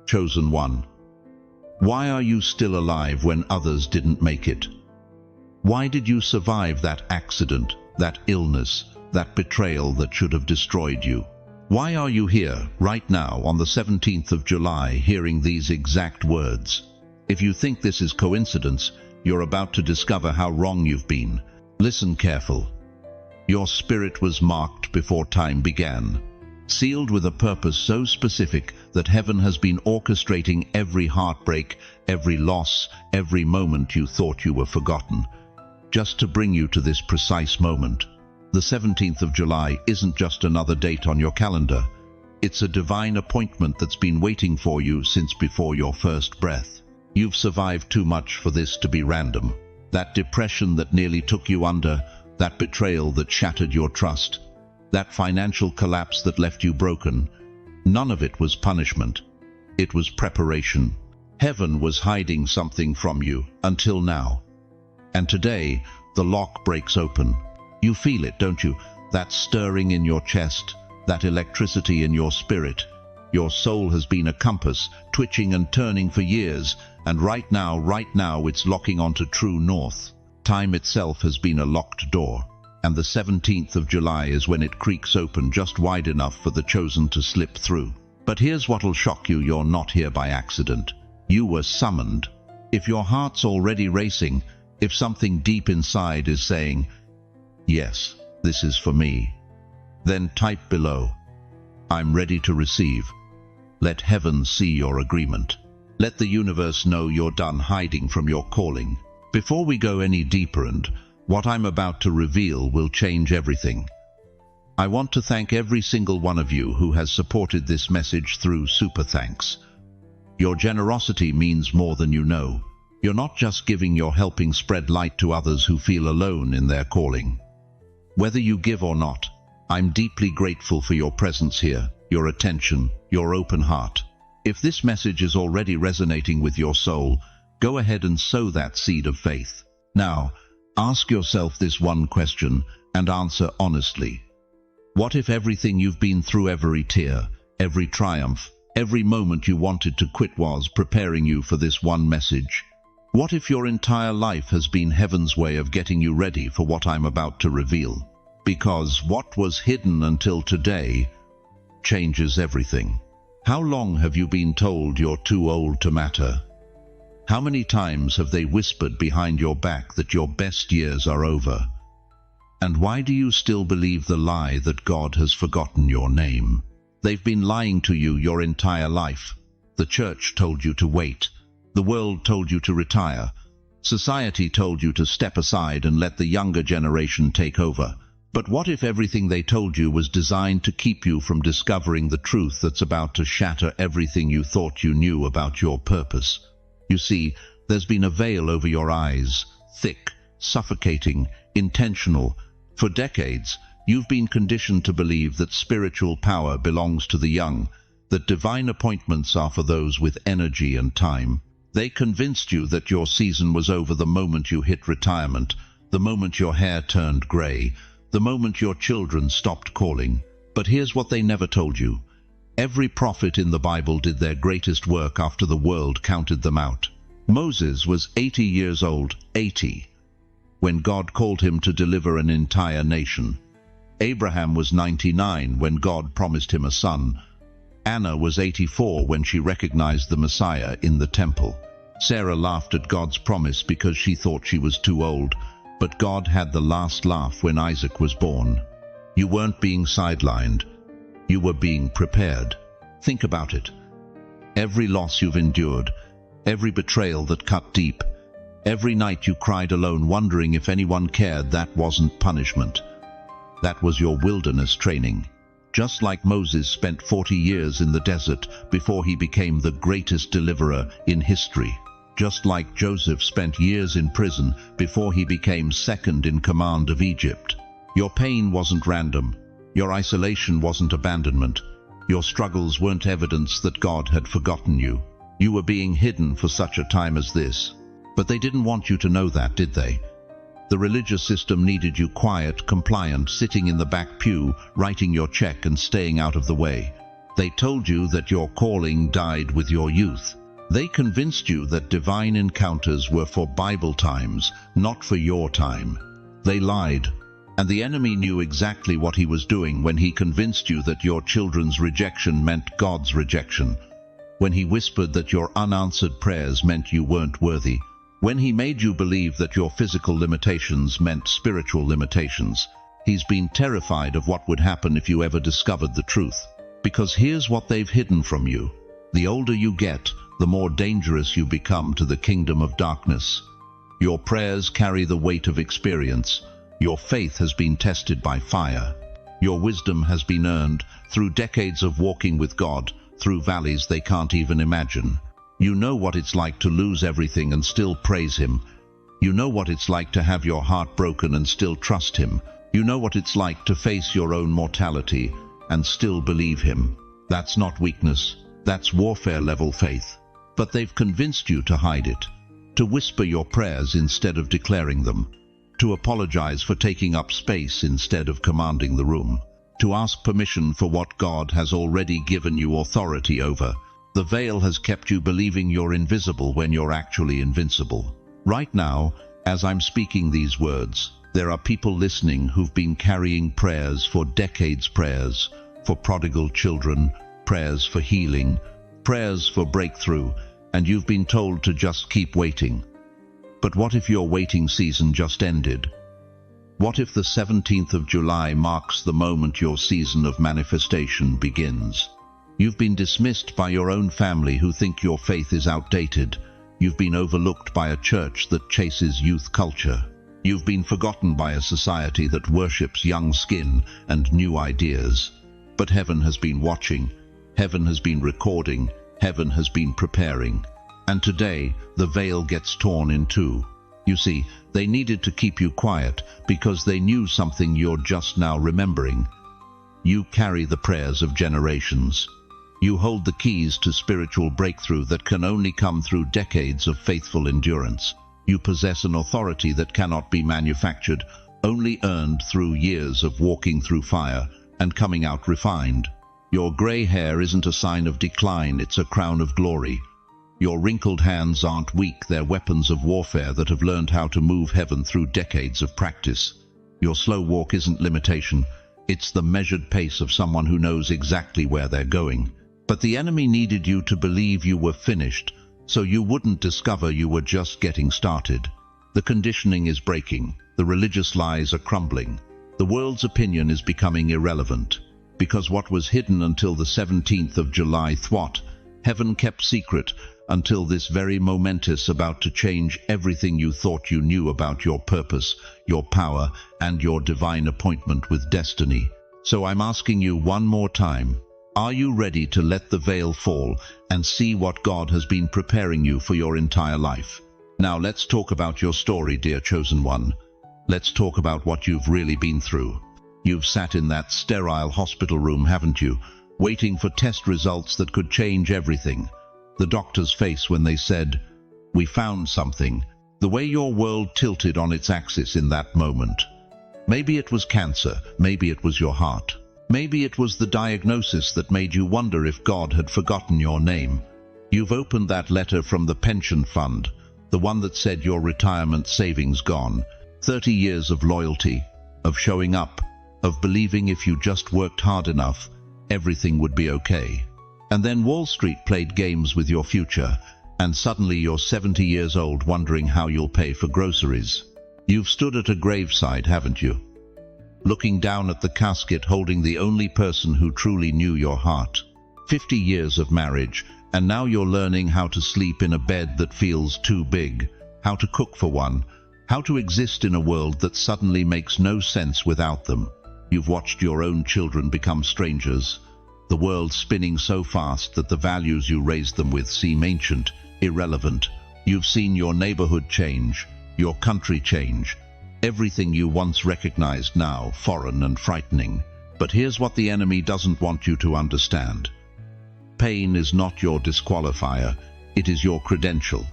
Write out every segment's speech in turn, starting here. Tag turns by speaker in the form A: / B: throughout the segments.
A: Chosen one. Why are you still alive when others didn't make it? Why did you survive that accident, that illness, that betrayal that should have destroyed you? Why are you here, right now, on the 17th of July, hearing these exact words? If you think this is coincidence, you're about to discover how wrong you've been. Listen careful. Your spirit was marked before time began, sealed with a purpose so specific that heaven has been orchestrating every heartbreak, every loss, every moment you thought you were forgotten, just to bring you to this precise moment. The 17th of July isn't just another date on your calendar. It's a divine appointment that's been waiting for you since before your first breath. You've survived too much for this to be random. That depression that nearly took you under, that betrayal that shattered your trust, that financial collapse that left you broken, none of it was punishment. It was preparation. Heaven was hiding something from you until now. And today, the lock breaks open. You feel it, don't you? That stirring in your chest, that electricity in your spirit. Your soul has been a compass, twitching and turning for years, and right now it's locking onto true north. Time itself has been a locked door, and the 17th of July is when it creaks open just wide enough for the chosen to slip through. But here's what'll shock you: you're not here by accident. You were summoned. If your heart's already racing, if something deep inside is saying, "Yes, this is for me," then type below, "I'm ready to receive." Let heaven see your agreement. Let the universe know you're done hiding from your calling. Before we go any deeper, and what I'm about to reveal will change everything, I want to thank every single one of you who has supported this message through super thanks. Your generosity means more than you know. You're not just giving, you're helping spread light to others who feel alone in their calling. Whether you give or not, I'm deeply grateful for your presence here, your attention, your open heart. If this message is already resonating with your soul, go ahead and sow that seed of faith. Now, ask yourself this one question and answer honestly. What if everything you've been through, every tear, every triumph, every moment you wanted to quit was preparing you for this one message? What if your entire life has been heaven's way of getting you ready for what I'm about to reveal? Because what was hidden until today changes everything. How long have you been told you're too old to matter? How many times have they whispered behind your back that your best years are over? And why do you still believe the lie that God has forgotten your name? They've been lying to you your entire life. The church told you to wait. The world told you to retire. Society told you to step aside and let the younger generation take over. But what if everything they told you was designed to keep you from discovering the truth that's about to shatter everything you thought you knew about your purpose? You see, there's been a veil over your eyes, thick, suffocating, intentional. For decades, you've been conditioned to believe that spiritual power belongs to the young, that divine appointments are for those with energy and time. They convinced you that your season was over the moment you hit retirement, the moment your hair turned gray, the moment your children stopped calling. But here's what they never told you. Every prophet in the Bible did their greatest work after the world counted them out. Moses was 80 years old, 80, when God called him to deliver an entire nation. Abraham was 99 when God promised him a son. Anna was 84 when she recognized the Messiah in the temple. Sarah laughed at God's promise because she thought she was too old. But God had the last laugh when Isaac was born. You weren't being sidelined. You were being prepared. Think about it. Every loss you've endured, every betrayal that cut deep, every night you cried alone wondering if anyone cared, that wasn't punishment. That was your wilderness training. Just like Moses spent 40 years in the desert before he became the greatest deliverer in history. Just like Joseph spent years in prison before he became second in command of Egypt. Your pain wasn't random. Your isolation wasn't abandonment. Your struggles weren't evidence that God had forgotten you. You were being hidden for such a time as this. But they didn't want you to know that, did they? The religious system needed you quiet, compliant, sitting in the back pew, writing your check and staying out of the way. They told you that your calling died with your youth. They convinced you that divine encounters were for Bible times, not for your time. They lied, and the enemy knew exactly what he was doing when he convinced you that your children's rejection meant God's rejection, when he whispered that your unanswered prayers meant you weren't worthy, when he made you believe that your physical limitations meant spiritual limitations. He's been terrified of what would happen if you ever discovered the truth. Because here's what they've hidden from you. The older you get, the more dangerous you become to the kingdom of darkness. Your prayers carry the weight of experience. Your faith has been tested by fire. Your wisdom has been earned through decades of walking with God, through valleys they can't even imagine. You know what it's like to lose everything and still praise Him. You know what it's like to have your heart broken and still trust Him. You know what it's like to face your own mortality and still believe Him. That's not weakness. That's warfare-level faith. But they've convinced you to hide it, to whisper your prayers instead of declaring them, to apologize for taking up space instead of commanding the room, to ask permission for what God has already given you authority over. The veil has kept you believing you're invisible when you're actually invincible. Right now, as I'm speaking these words, there are people listening who've been carrying prayers for decades, prayers for prodigal children, prayers for healing, prayers for breakthrough, and you've been told to just keep waiting. But what if your waiting season just ended? What if the 17th of July marks the moment your season of manifestation begins? You've been dismissed by your own family who think your faith is outdated. You've been overlooked by a church that chases youth culture. You've been forgotten by a society that worships young skin and new ideas. But heaven has been watching. Heaven has been recording. Heaven has been preparing. And today, the veil gets torn in two. You see, they needed to keep you quiet because they knew something you're just now remembering. You carry the prayers of generations. You hold the keys to spiritual breakthrough that can only come through decades of faithful endurance. You possess an authority that cannot be manufactured, only earned through years of walking through fire and coming out refined. Your gray hair isn't a sign of decline, it's a crown of glory. Your wrinkled hands aren't weak, they're weapons of warfare that have learned how to move heaven through decades of practice. Your slow walk isn't limitation, it's the measured pace of someone who knows exactly where they're going. But the enemy needed you to believe you were finished, so you wouldn't discover you were just getting started. The conditioning is breaking, the religious lies are crumbling, the world's opinion is becoming irrelevant. Because what was hidden until the 17th of July thwart, heaven kept secret until this very momentous about to change everything you thought you knew about your purpose, your power, and your divine appointment with destiny. So I'm asking you one more time, are you ready to let the veil fall and see what God has been preparing you for your entire life? Now let's talk about your story, dear chosen one. Let's talk about what you've really been through. You've sat in that sterile hospital room, haven't you, waiting for test results that could change everything. The doctor's face when they said, "We found something." The way your world tilted on its axis in that moment. Maybe it was cancer, maybe it was your heart. Maybe it was the diagnosis that made you wonder if God had forgotten your name. You've opened that letter from the pension fund, the one that said your retirement savings gone. 30 years of loyalty, of showing up, of believing if you just worked hard enough, everything would be okay. And then Wall Street played games with your future, and suddenly you're 70 years old wondering how you'll pay for groceries. You've stood at a graveside, haven't you? Looking down at the casket holding the only person who truly knew your heart. 50 years of marriage, and now you're learning how to sleep in a bed that feels too big, how to cook for one, how to exist in a world that suddenly makes no sense without them. You've watched your own children become strangers, the world spinning so fast that the values you raised them with seem ancient, irrelevant. You've seen your neighborhood change, your country change, everything you once recognized now foreign and frightening. But here's what the enemy doesn't want you to understand. Pain is not your disqualifier, it is your credential.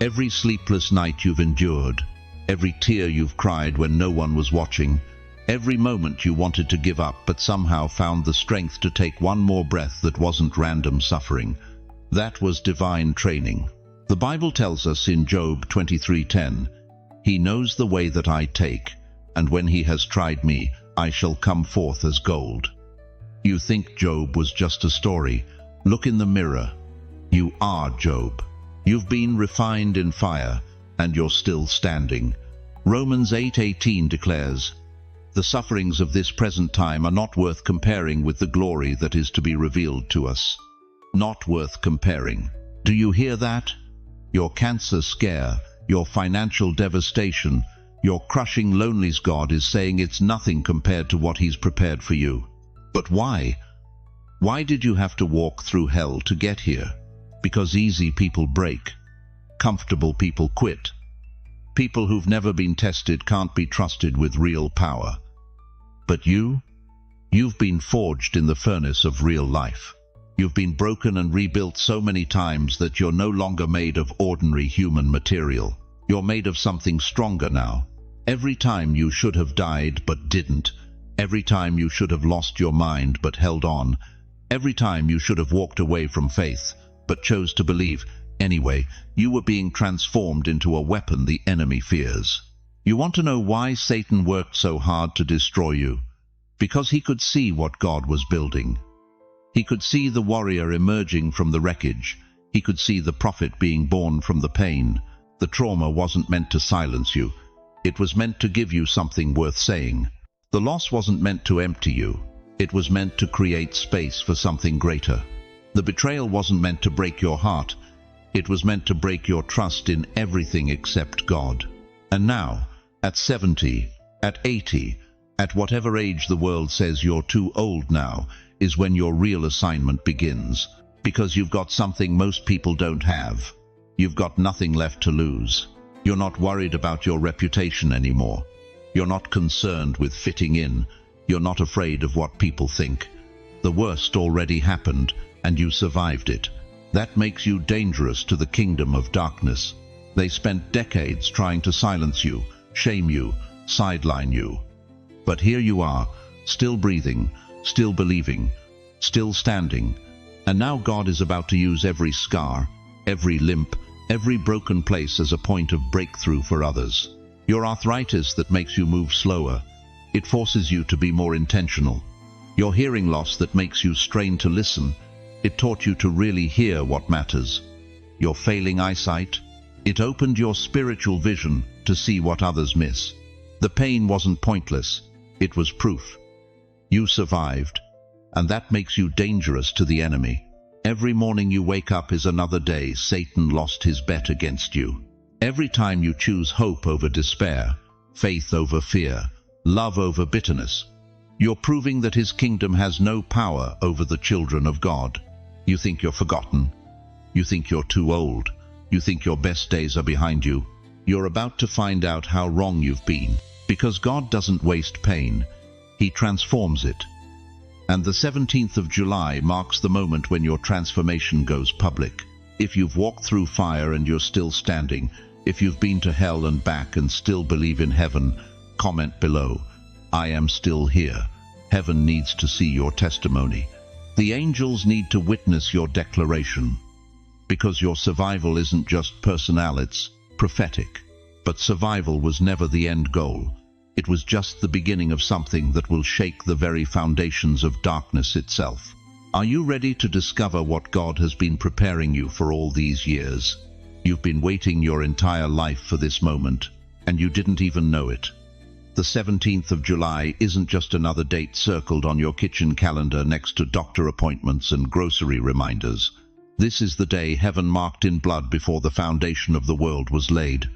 A: Every sleepless night you've endured, every tear you've cried when no one was watching, Every moment you wanted to give up, but somehow found the strength to take one more breath that wasn't random suffering. That was divine training. The Bible tells us in Job 23:10, "He knows the way that I take, and when he has tried me, I shall come forth as gold." You think Job was just a story. Look in the mirror. You are Job. You've been refined in fire, and you're still standing. Romans 8:18 declares, "The sufferings of this present time are not worth comparing with the glory that is to be revealed to us." Not worth comparing. Do you hear that? Your cancer scare, your financial devastation, your crushing loneliness, God is saying it's nothing compared to what He's prepared for you. But why? Why did you have to walk through hell to get here? Because easy people break. Comfortable people quit. People who've never been tested can't be trusted with real power. But you've been forged in the furnace of real life. You've been broken and rebuilt so many times that you're no longer made of ordinary human material. You're made of something stronger now. Every time you should have died but didn't, every time you should have lost your mind but held on, every time you should have walked away from faith but chose to believe anyway, you were being transformed into a weapon the enemy fears. You want to know why Satan worked so hard to destroy you? Because he could see what God was building. He could see the warrior emerging from the wreckage. He could see the prophet being born from the pain. The trauma wasn't meant to silence you. It was meant to give you something worth saying. The loss wasn't meant to empty you. It was meant to create space for something greater. The betrayal wasn't meant to break your heart. It was meant to break your trust in everything except God. And now, at 70, at 80, at whatever age the world says you're too old now, is when your real assignment begins. Because you've got something most people don't have. You've got nothing left to lose. You're not worried about your reputation anymore. You're not concerned with fitting in. You're not afraid of what people think. The worst already happened, and you survived it. That makes you dangerous to the kingdom of darkness. They spent decades trying to silence you, shame you, sideline you. But here you are, still breathing, still believing, still standing. And now God is about to use every scar, every limp, every broken place as a point of breakthrough for others. Your arthritis that makes you move slower, it forces you to be more intentional. Your hearing loss that makes you strain to listen, it taught you to really hear what matters. Your failing eyesight, it opened your spiritual vision to see what others miss. The pain wasn't pointless, it was proof. You survived, and that makes you dangerous to the enemy. Every morning you wake up is another day Satan lost his bet against you. Every time you choose hope over despair, faith over fear, love over bitterness, you're proving that his kingdom has no power over the children of God. You think you're forgotten. You think you're too old. You think your best days are behind you. You're about to find out how wrong you've been. Because God doesn't waste pain. He transforms it. And the 17th of July marks the moment when your transformation goes public. If you've walked through fire and you're still standing, if you've been to hell and back and still believe in heaven, comment below. I am still here. Heaven needs to see your testimony. The angels need to witness your declaration. Because your survival isn't just personal, it's prophetic. But survival was never the end goal. It was just the beginning of something that will shake the very foundations of darkness itself. Are you ready to discover what God has been preparing you for all these years? You've been waiting your entire life for this moment, and you didn't even know it. The 17th of July isn't just another date circled on your kitchen calendar next to doctor appointments and grocery reminders. This is the day heaven marked in blood before the foundation of the world was laid.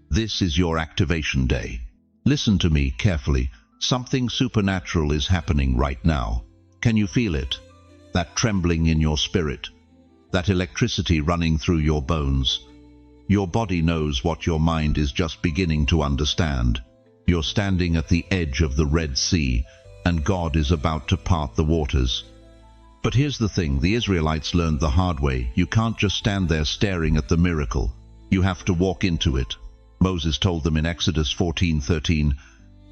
A: This is your activation day. Listen to me carefully. Something supernatural is happening right now. Can you feel it? That trembling in your spirit, that electricity running through your bones. Your body knows what your mind is just beginning to understand. You're standing at the edge of the Red Sea, and God is about to part the waters. But here's the thing, the Israelites learned the hard way. You can't just stand there staring at the miracle. You have to walk into it. Moses told them in Exodus 14:13,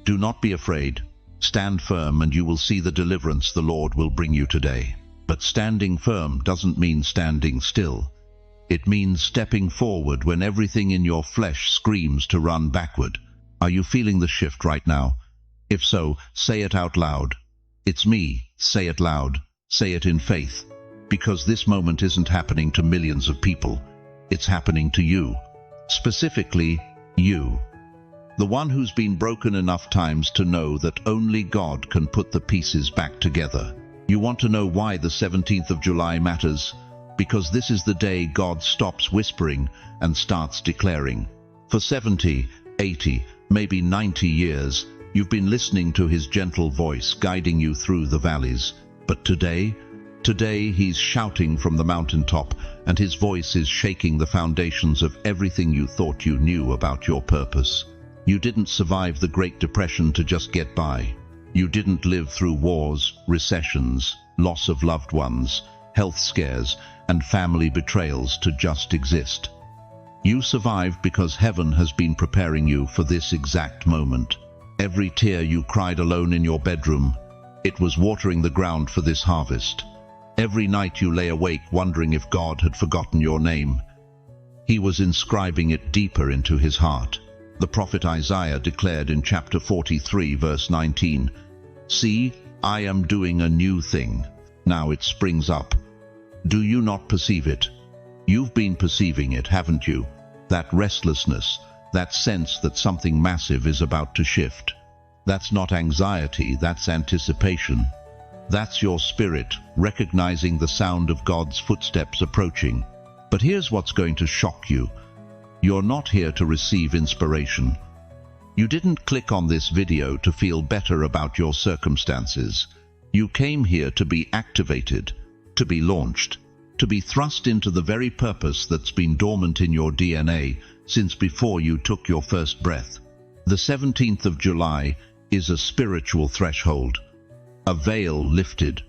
A: Do not be afraid. Stand firm and you will see the deliverance the Lord will bring you today. But standing firm doesn't mean standing still. It means stepping forward when everything in your flesh screams to run backward. Are you feeling the shift right now? If so, say it out loud. It's me. Say it loud. Say it in faith. Because this moment isn't happening to millions of people. It's happening to you. Specifically, you. The one who's been broken enough times to know that only God can put the pieces back together. You want to know why the 17th of July matters? Because this is the day God stops whispering and starts declaring. For 70, 80, maybe 90 years, you've been listening to his gentle voice guiding you through the valleys. But today he's shouting from the mountaintop, and his voice is shaking the foundations of everything you thought you knew about your purpose. You didn't survive the Great Depression to just get by. You didn't live through wars, recessions, loss of loved ones, health scares, and family betrayals to just exist. You survived because heaven has been preparing you for this exact moment. Every tear you cried alone in your bedroom, it was watering the ground for this harvest. Every night you lay awake wondering if God had forgotten your name, he was inscribing it deeper into his heart. The prophet Isaiah declared in chapter 43, verse 19, "See, I am doing a new thing. Now it springs up. Do you not perceive it?" You've been perceiving it, haven't you? That restlessness, that sense that something massive is about to shift. That's not anxiety, that's anticipation. That's your spirit recognizing the sound of God's footsteps approaching. But here's what's going to shock you. You're not here to receive inspiration. You didn't click on this video to feel better about your circumstances. You came here to be activated, to be launched, to be thrust into the very purpose that's been dormant in your DNA since before you took your first breath. The 17th of July is a spiritual threshold, a veil lifted.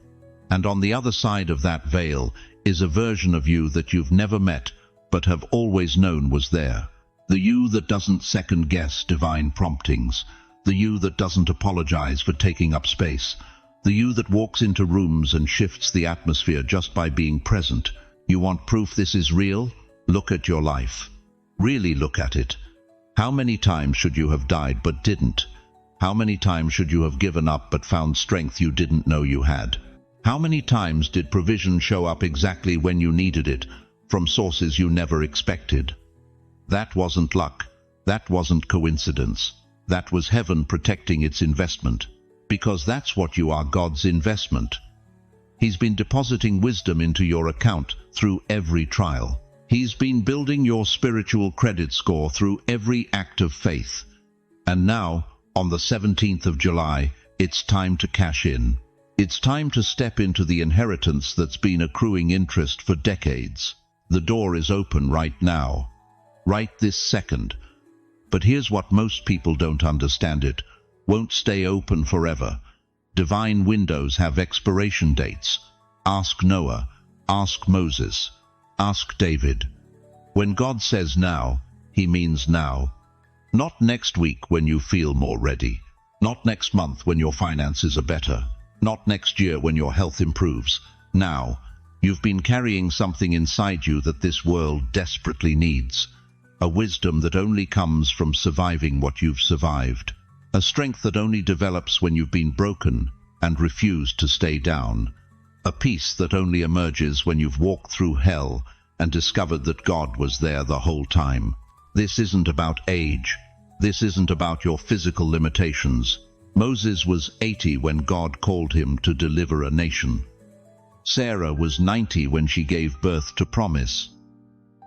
A: And on the other side of that veil is a version of you that you've never met, but have always known was there. The you that doesn't second-guess divine promptings. The you that doesn't apologize for taking up space. The you that walks into rooms and shifts the atmosphere just by being present. You want proof this is real? Look at your life. Really look at it. How many times should you have died but didn't? How many times should you have given up but found strength you didn't know you had? How many times did provision show up exactly when you needed it, from sources you never expected? That wasn't luck. That wasn't coincidence. That was heaven protecting its investment. Because that's what you are, God's investment. He's been depositing wisdom into your account through every trial. He's been building your spiritual credit score through every act of faith. And now, on the 17th of July, it's time to cash in. It's time to step into the inheritance that's been accruing interest for decades. The door is open right now, right this second. But here's what most people don't understand: it won't stay open forever. Divine windows have expiration dates. Ask Noah, ask Moses, ask David. When God says now, he means now. Not next week when you feel more ready. Not next month when your finances are better. Not next year when your health improves. Now. You've been carrying something inside you that this world desperately needs. A wisdom that only comes from surviving what you've survived. A strength that only develops when you've been broken and refused to stay down. A peace that only emerges when you've walked through hell and discovered that God was there the whole time. This isn't about age. This isn't about your physical limitations. Moses was 80 when God called him to deliver a nation. Sarah was 90 when she gave birth to promise.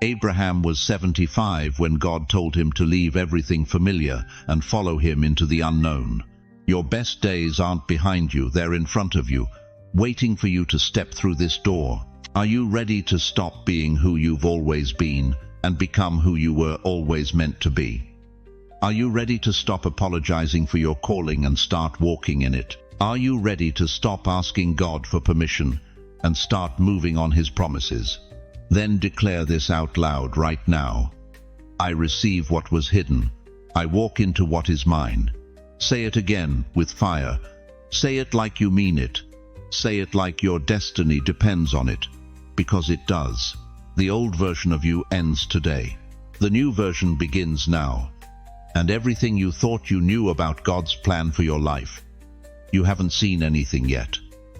A: Abraham was 75 when God told him to leave everything familiar and follow him into the unknown. Your best days aren't behind you, they're in front of you, waiting for you to step through this door. Are you ready to stop being who you've always been and become who you were always meant to be? Are you ready to stop apologizing for your calling and start walking in it? Are you ready to stop asking God for permission and start moving on his promises? Then declare this out loud right now. I receive what was hidden. I walk into what is mine. Say it again, with fire. Say it like you mean it. Say it like your destiny depends on it. Because it does. The old version of you ends today. The new version begins now. And everything you thought you knew about God's plan for your life, you haven't seen anything yet.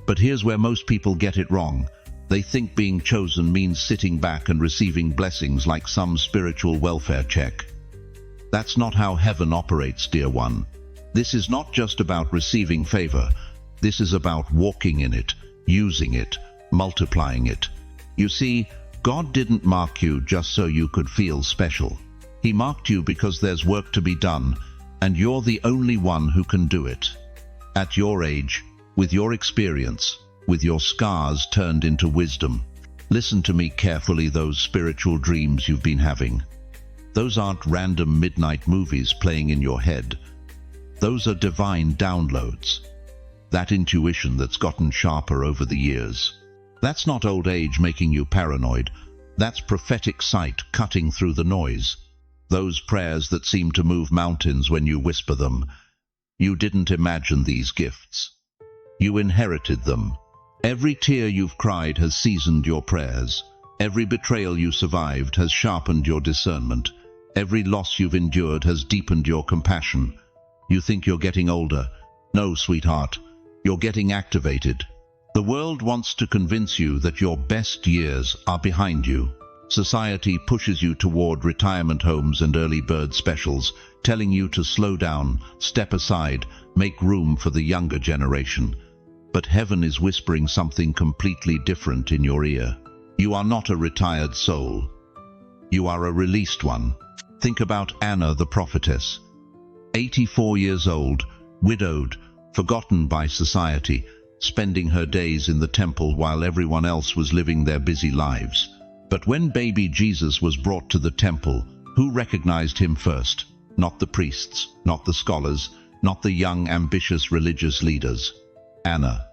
A: But here's where most people get it wrong. They think being chosen means sitting back and receiving blessings like some spiritual welfare check. That's not how heaven operates, dear one. This is not just about receiving favor. This is about walking in it, using it, multiplying it. You see, God didn't mark you just so you could feel special. He marked you because there's work to be done, and you're the only one who can do it. At your age, with your experience, with your scars turned into wisdom. Listen to me carefully, those spiritual dreams you've been having. Those aren't random midnight movies playing in your head. Those are divine downloads. That intuition that's gotten sharper over the years. That's not old age making you paranoid. That's prophetic sight cutting through the noise. Those prayers that seem to move mountains when you whisper them. You didn't imagine these gifts. You inherited them. Every tear you've cried has seasoned your prayers. Every betrayal you survived has sharpened your discernment. Every loss you've endured has deepened your compassion. You think you're getting older. No, sweetheart, you're getting activated. The world wants to convince you that your best years are behind you. Society pushes you toward retirement homes and early bird specials, telling you to slow down, step aside, make room for the younger generation. But heaven is whispering something completely different in your ear. You are not a retired soul. You are a released one. Think about Anna the prophetess. 84 years old, widowed, forgotten by society, spending her days in the temple while everyone else was living their busy lives. But when baby Jesus was brought to the temple, who recognized him first? Not the priests, not the scholars, not the young, ambitious religious leaders. Anna.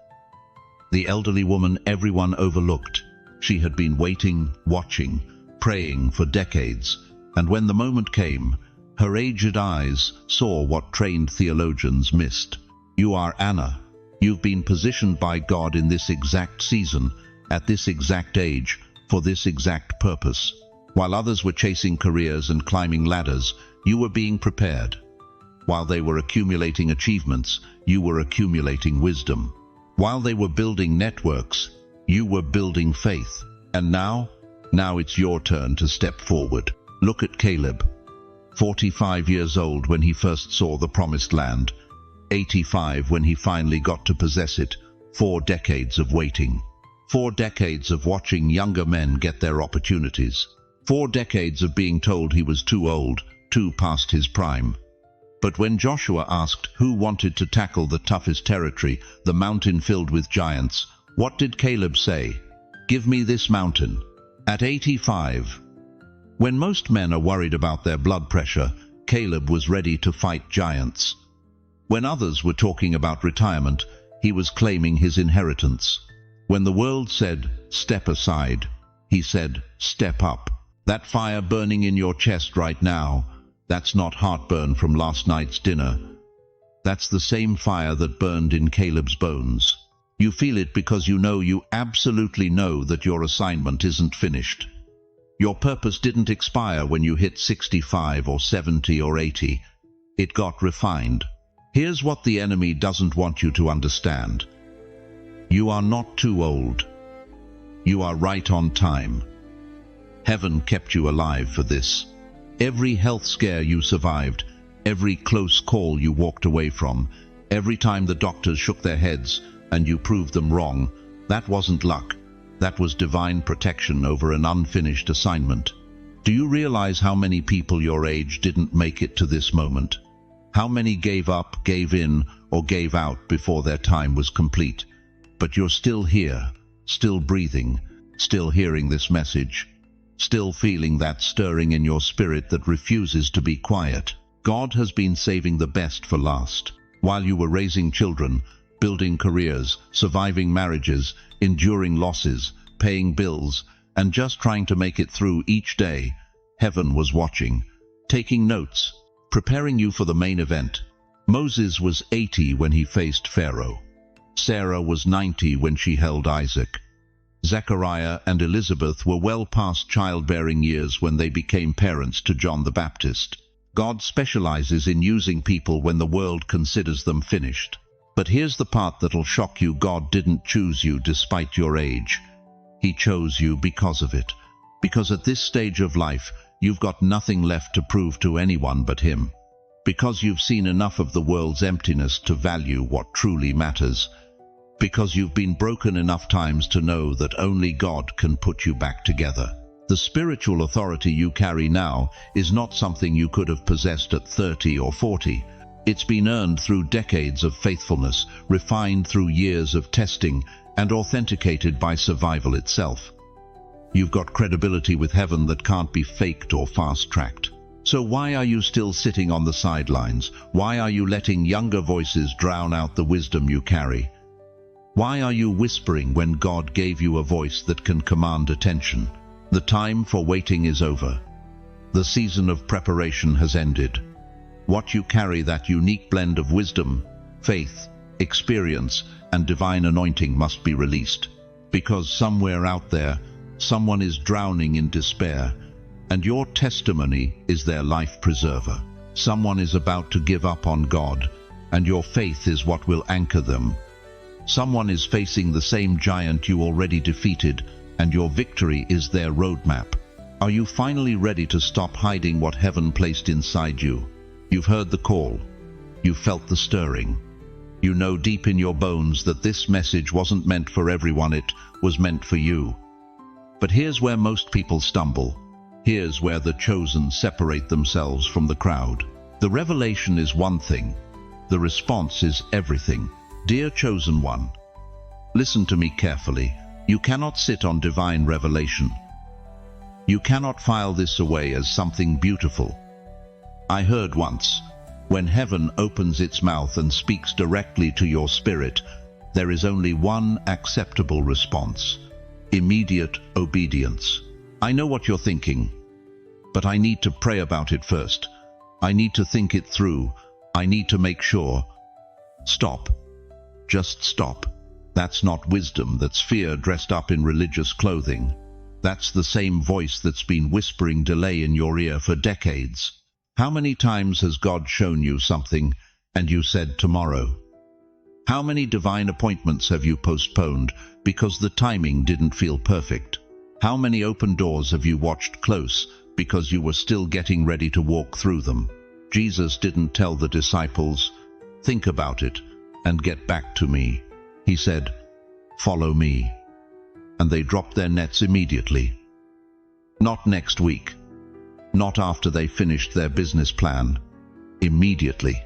A: The elderly woman everyone overlooked. She had been waiting, watching, praying for decades, and when the moment came, her aged eyes saw what trained theologians missed. You are Anna. You've been positioned by God in this exact season, at this exact age, for this exact purpose. While others were chasing careers and climbing ladders, you were being prepared. While they were accumulating achievements, you were accumulating wisdom. While they were building networks, you were building faith. And now it's your turn to step forward. Look at Caleb. 45 years old when he first saw the promised land. 85 when he finally got to possess it. 4 decades of waiting. 4 decades of watching younger men get their opportunities. 4 decades of being told he was too old, too past his prime. But when Joshua asked who wanted to tackle the toughest territory, the mountain filled with giants, what did Caleb say? Give me this mountain. At 85. When most men are worried about their blood pressure, Caleb was ready to fight giants. When others were talking about retirement, he was claiming his inheritance. When the world said, step aside, he said, step up. That fire burning in your chest right now, that's not heartburn from last night's dinner. That's the same fire that burned in Caleb's bones. You feel it because you absolutely know that your assignment isn't finished. Your purpose didn't expire when you hit 65 or 70 or 80. It got refined. Here's what the enemy doesn't want you to understand. You are not too old. You are right on time. Heaven kept you alive for this. Every health scare you survived, every close call you walked away from, every time the doctors shook their heads and you proved them wrong, that wasn't luck. That was divine protection over an unfinished assignment. Do you realize how many people your age didn't make it to this moment? How many gave up, gave in, or gave out before their time was complete? But you're still here, still breathing, still hearing this message, still feeling that stirring in your spirit that refuses to be quiet. God has been saving the best for last. While you were raising children, building careers, surviving marriages, enduring losses, paying bills, and just trying to make it through each day, heaven was watching, taking notes, preparing you for the main event. Moses was 80 when he faced Pharaoh. Sarah was 90 when she held Isaac. Zechariah and Elizabeth were well past childbearing years when they became parents to John the Baptist. God specializes in using people when the world considers them finished. But here's the part that'll shock you. God didn't choose you despite your age. He chose you because of it. Because at this stage of life, you've got nothing left to prove to anyone but Him. Because you've seen enough of the world's emptiness to value what truly matters. Because you've been broken enough times to know that only God can put you back together. The spiritual authority you carry now is not something you could have possessed at 30 or 40. It's been earned through decades of faithfulness, refined through years of testing, and authenticated by survival itself. You've got credibility with heaven that can't be faked or fast-tracked. So why are you still sitting on the sidelines? Why are you letting younger voices drown out the wisdom you carry? Why are you whispering when God gave you a voice that can command attention? The time for waiting is over. The season of preparation has ended. What you carry, that unique blend of wisdom, faith, experience, and divine anointing, must be released. Because somewhere out there, someone is drowning in despair, and your testimony is their life preserver. Someone is about to give up on God, and your faith is what will anchor them. Someone is facing the same giant you already defeated, and your victory is their roadmap. Are you finally ready to stop hiding what heaven placed inside you? You've heard the call. You've felt the stirring. You know deep in your bones that this message wasn't meant for everyone, it was meant for you. But here's where most people stumble. Here's where the chosen separate themselves from the crowd. The revelation is one thing. The response is everything. Dear chosen one, listen to me carefully. You cannot sit on divine revelation. You cannot file this away as something beautiful. I heard once, when heaven opens its mouth and speaks directly to your spirit, there is only one acceptable response: immediate obedience. I know what you're thinking, but I need to pray about it first. I need to think it through. I need to make sure. Stop. Just stop. That's not wisdom, that's fear dressed up in religious clothing. That's the same voice that's been whispering delay in your ear for decades. How many times has God shown you something and you said tomorrow? How many divine appointments have you postponed because the timing didn't feel perfect? How many open doors have you watched close because you were still getting ready to walk through them? Jesus didn't tell the disciples, "Think about it and get back to me." He said, "Follow me." And they dropped their nets immediately. Not next week. Not after they finished their business plan. Immediately.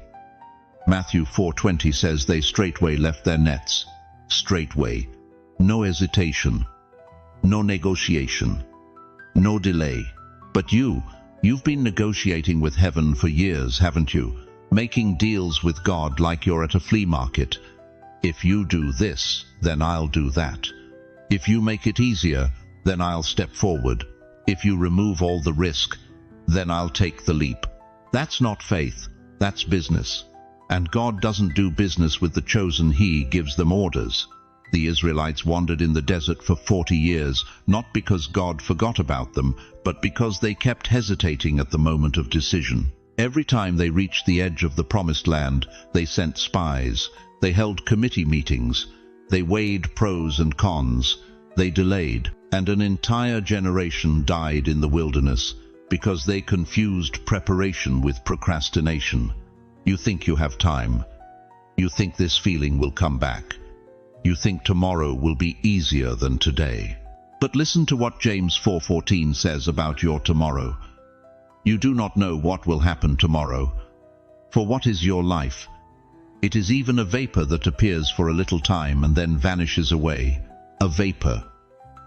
A: Matthew 4:20 says they straightway left their nets. Straightway. No hesitation. No negotiation. No delay. But you've been negotiating with heaven for years, haven't you? Making deals with God like you're at a flea market. If you do this, then I'll do that. If you make it easier, then I'll step forward. If you remove all the risk, then I'll take the leap. That's not faith, that's business. And God doesn't do business with the chosen, He gives them orders. The Israelites wandered in the desert for 40 years, not because God forgot about them, but because they kept hesitating at the moment of decision. Every time they reached the edge of the promised land, they sent spies. They held committee meetings. They weighed pros and cons. They delayed, and an entire generation died in the wilderness because they confused preparation with procrastination. You think you have time. You think this feeling will come back. You think tomorrow will be easier than today. But listen to what James 4:14 says about your tomorrow. You do not know what will happen tomorrow. For what is your life? It is even a vapor that appears for a little time and then vanishes away. A vapor.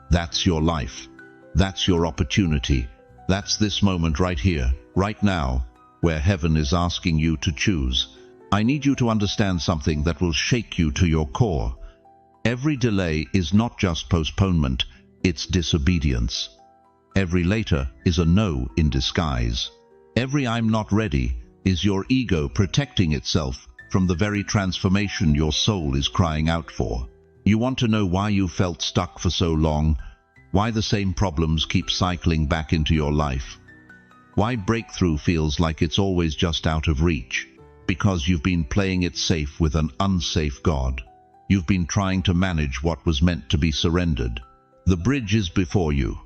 A: That's your life. That's your opportunity. That's this moment right here, right now, where heaven is asking you to choose. I need you to understand something that will shake you to your core. Every delay is not just postponement, it's disobedience. Every later is a no in disguise. Every "I'm not ready" Is your ego protecting itself from the very transformation your soul is crying out for? You want to know why you felt stuck for so long, why the same problems keep cycling back into your life, why breakthrough feels like it's always just out of reach? Because you've been playing it safe with an unsafe God. You've been trying to manage what was meant to be surrendered. The bridge is before you,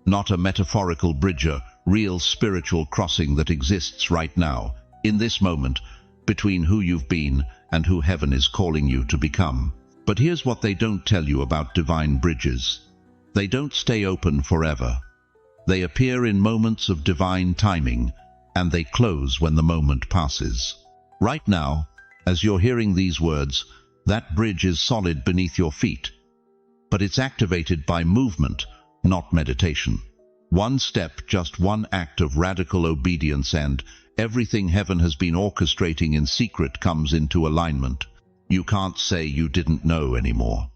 A: not a metaphorical bridge, a real spiritual crossing that exists right now, in this moment, between who you've been and who heaven is calling you to become. But here's what they don't tell you about divine bridges. They don't stay open forever. They appear in moments of divine timing, and they close when the moment passes. Right now, as you're hearing these words, that bridge is solid beneath your feet. But it's activated by movement, not meditation. One step, just one act of radical obedience, and everything heaven has been orchestrating in secret comes into alignment. You can't say you didn't know anymore.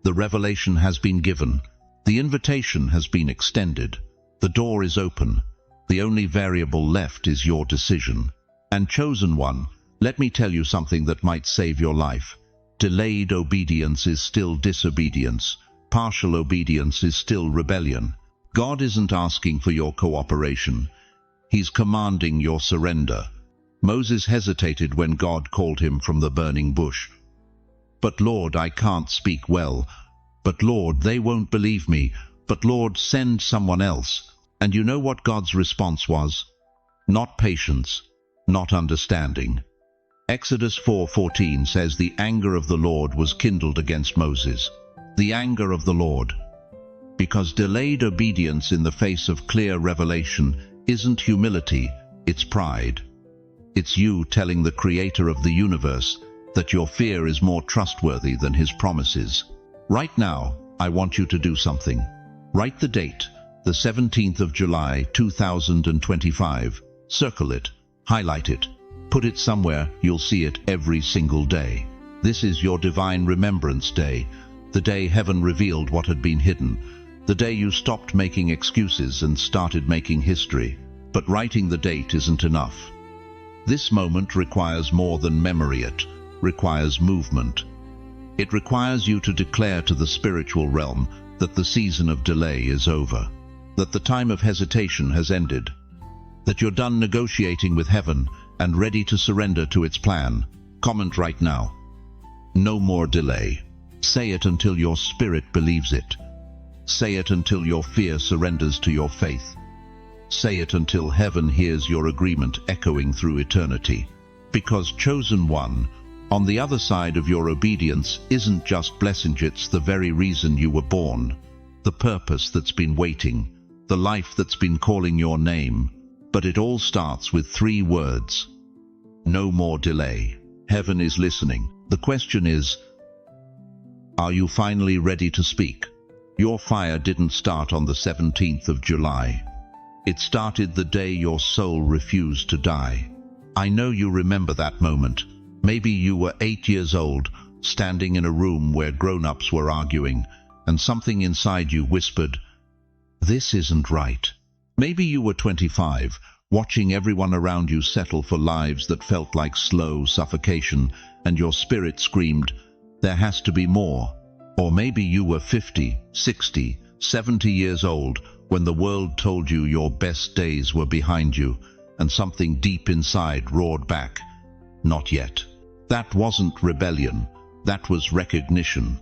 A: The revelation has been given. The invitation has been extended. The door is open. The only variable left is your decision. And chosen one, let me tell you something that might save your life. Delayed obedience is still disobedience. Partial obedience is still rebellion. God isn't asking for your cooperation. He's commanding your surrender. Moses hesitated when God called him from the burning bush. "But Lord, I can't speak well. But Lord, they won't believe me. But Lord, send someone else." And you know what God's response was? Not patience, not understanding. Exodus 4:14 says the anger of the Lord was kindled against Moses. The anger of the Lord. Because delayed obedience in the face of clear revelation isn't humility, it's pride. It's you telling the Creator of the universe that your fear is more trustworthy than His promises. Right now, I want you to do something. Write the date, the 17th of July, 2025. Circle it, highlight it, put it somewhere you'll see it every single day. This is your divine remembrance day, the day heaven revealed what had been hidden, the day you stopped making excuses and started making history. But writing the date isn't enough. This moment requires more than memory. It requires movement. It requires you to declare to the spiritual realm that the season of delay is over, that the time of hesitation has ended, that you're done negotiating with heaven and ready to surrender to its plan. Comment right now. No more delay. Say it until your spirit believes it. Say it until your fear surrenders to your faith. Say it until heaven hears your agreement echoing through eternity. Because chosen one, on the other side of your obedience isn't just blessing, it's the very reason you were born, the purpose that's been waiting, the life that's been calling your name. But it all starts with 3 words. No more delay. Heaven is listening. The question is, are you finally ready to speak? Your fire didn't start on the 17th of July. It started the day your soul refused to die. I know you remember that moment. Maybe you were 8 years old, standing in a room where grown-ups were arguing, and something inside you whispered, "This isn't right." Maybe you were 25, watching everyone around you settle for lives that felt like slow suffocation, and your spirit screamed, "There has to be more." Or maybe you were 50, 60, 70 years old, when the world told you your best days were behind you, and something deep inside roared back, "Not yet." That wasn't rebellion, that was recognition.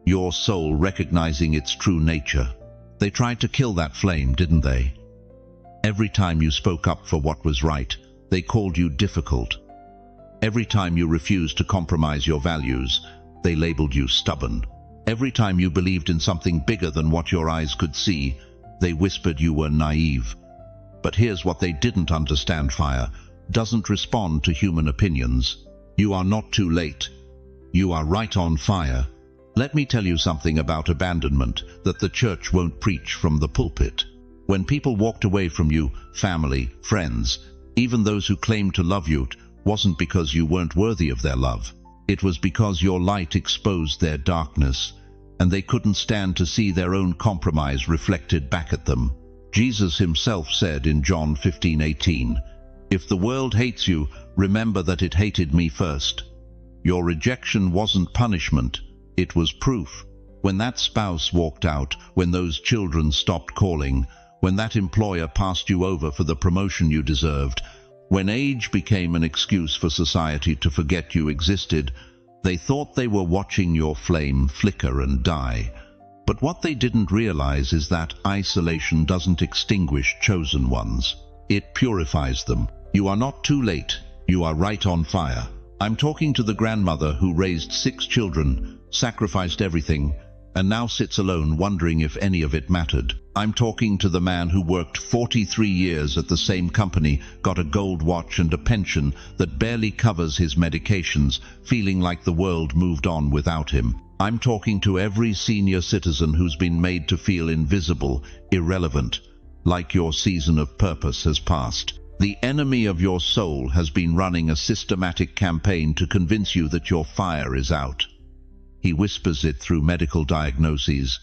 A: Your soul recognizing its true nature. They tried to kill that flame, didn't they? Every time you spoke up for what was right, they called you difficult. Every time you refused to compromise your values, they labeled you stubborn. Every time you believed in something bigger than what your eyes could see, they whispered you were naive. But here's what they didn't understand: fire doesn't respond to human opinions. You are not too late. You are right on fire. Let me tell you something about abandonment that the church won't preach from the pulpit. When people walked away from you, family, friends, even those who claimed to love you, it wasn't because you weren't worthy of their love. It was because your light exposed their darkness, and they couldn't stand to see their own compromise reflected back at them. Jesus himself said in John 15:18, If the world hates you, remember that it hated me first. Your rejection wasn't punishment, it was proof. When that spouse walked out, when those children stopped calling, when that employer passed you over for the promotion you deserved, when age became an excuse for society to forget you existed, they thought they were watching your flame flicker and die. But what they didn't realize is that isolation doesn't extinguish chosen ones. It purifies them. You are not too late. You are right on fire. I'm talking to the grandmother who raised 6 children, sacrificed everything, and now sits alone wondering if any of it mattered. I'm talking to the man who worked 43 years at the same company, got a gold watch and a pension that barely covers his medications, feeling like the world moved on without him. I'm talking to every senior citizen who's been made to feel invisible, irrelevant, like your season of purpose has passed. The enemy of your soul has been running a systematic campaign to convince you that your fire is out. He whispers it through medical diagnoses,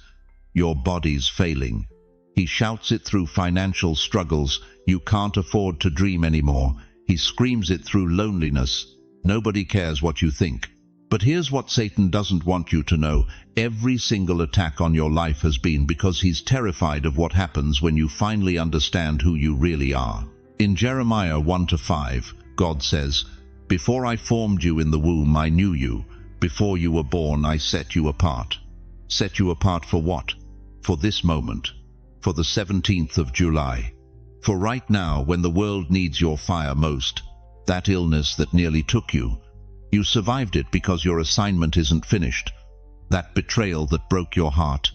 A: your body's failing. He shouts it through financial struggles, you can't afford to dream anymore. He screams it through loneliness, nobody cares what you think. But here's what Satan doesn't want you to know. Every single attack on your life has been because he's terrified of what happens when you finally understand who you really are. In Jeremiah 1-5, God says, "Before I formed you in the womb, I knew you. Before you were born, I set you apart." Set you apart for what? For this moment. For the 17th of July. For right now, when the world needs your fire most. That illness that nearly took you. You survived it because your assignment isn't finished. That betrayal that broke your heart.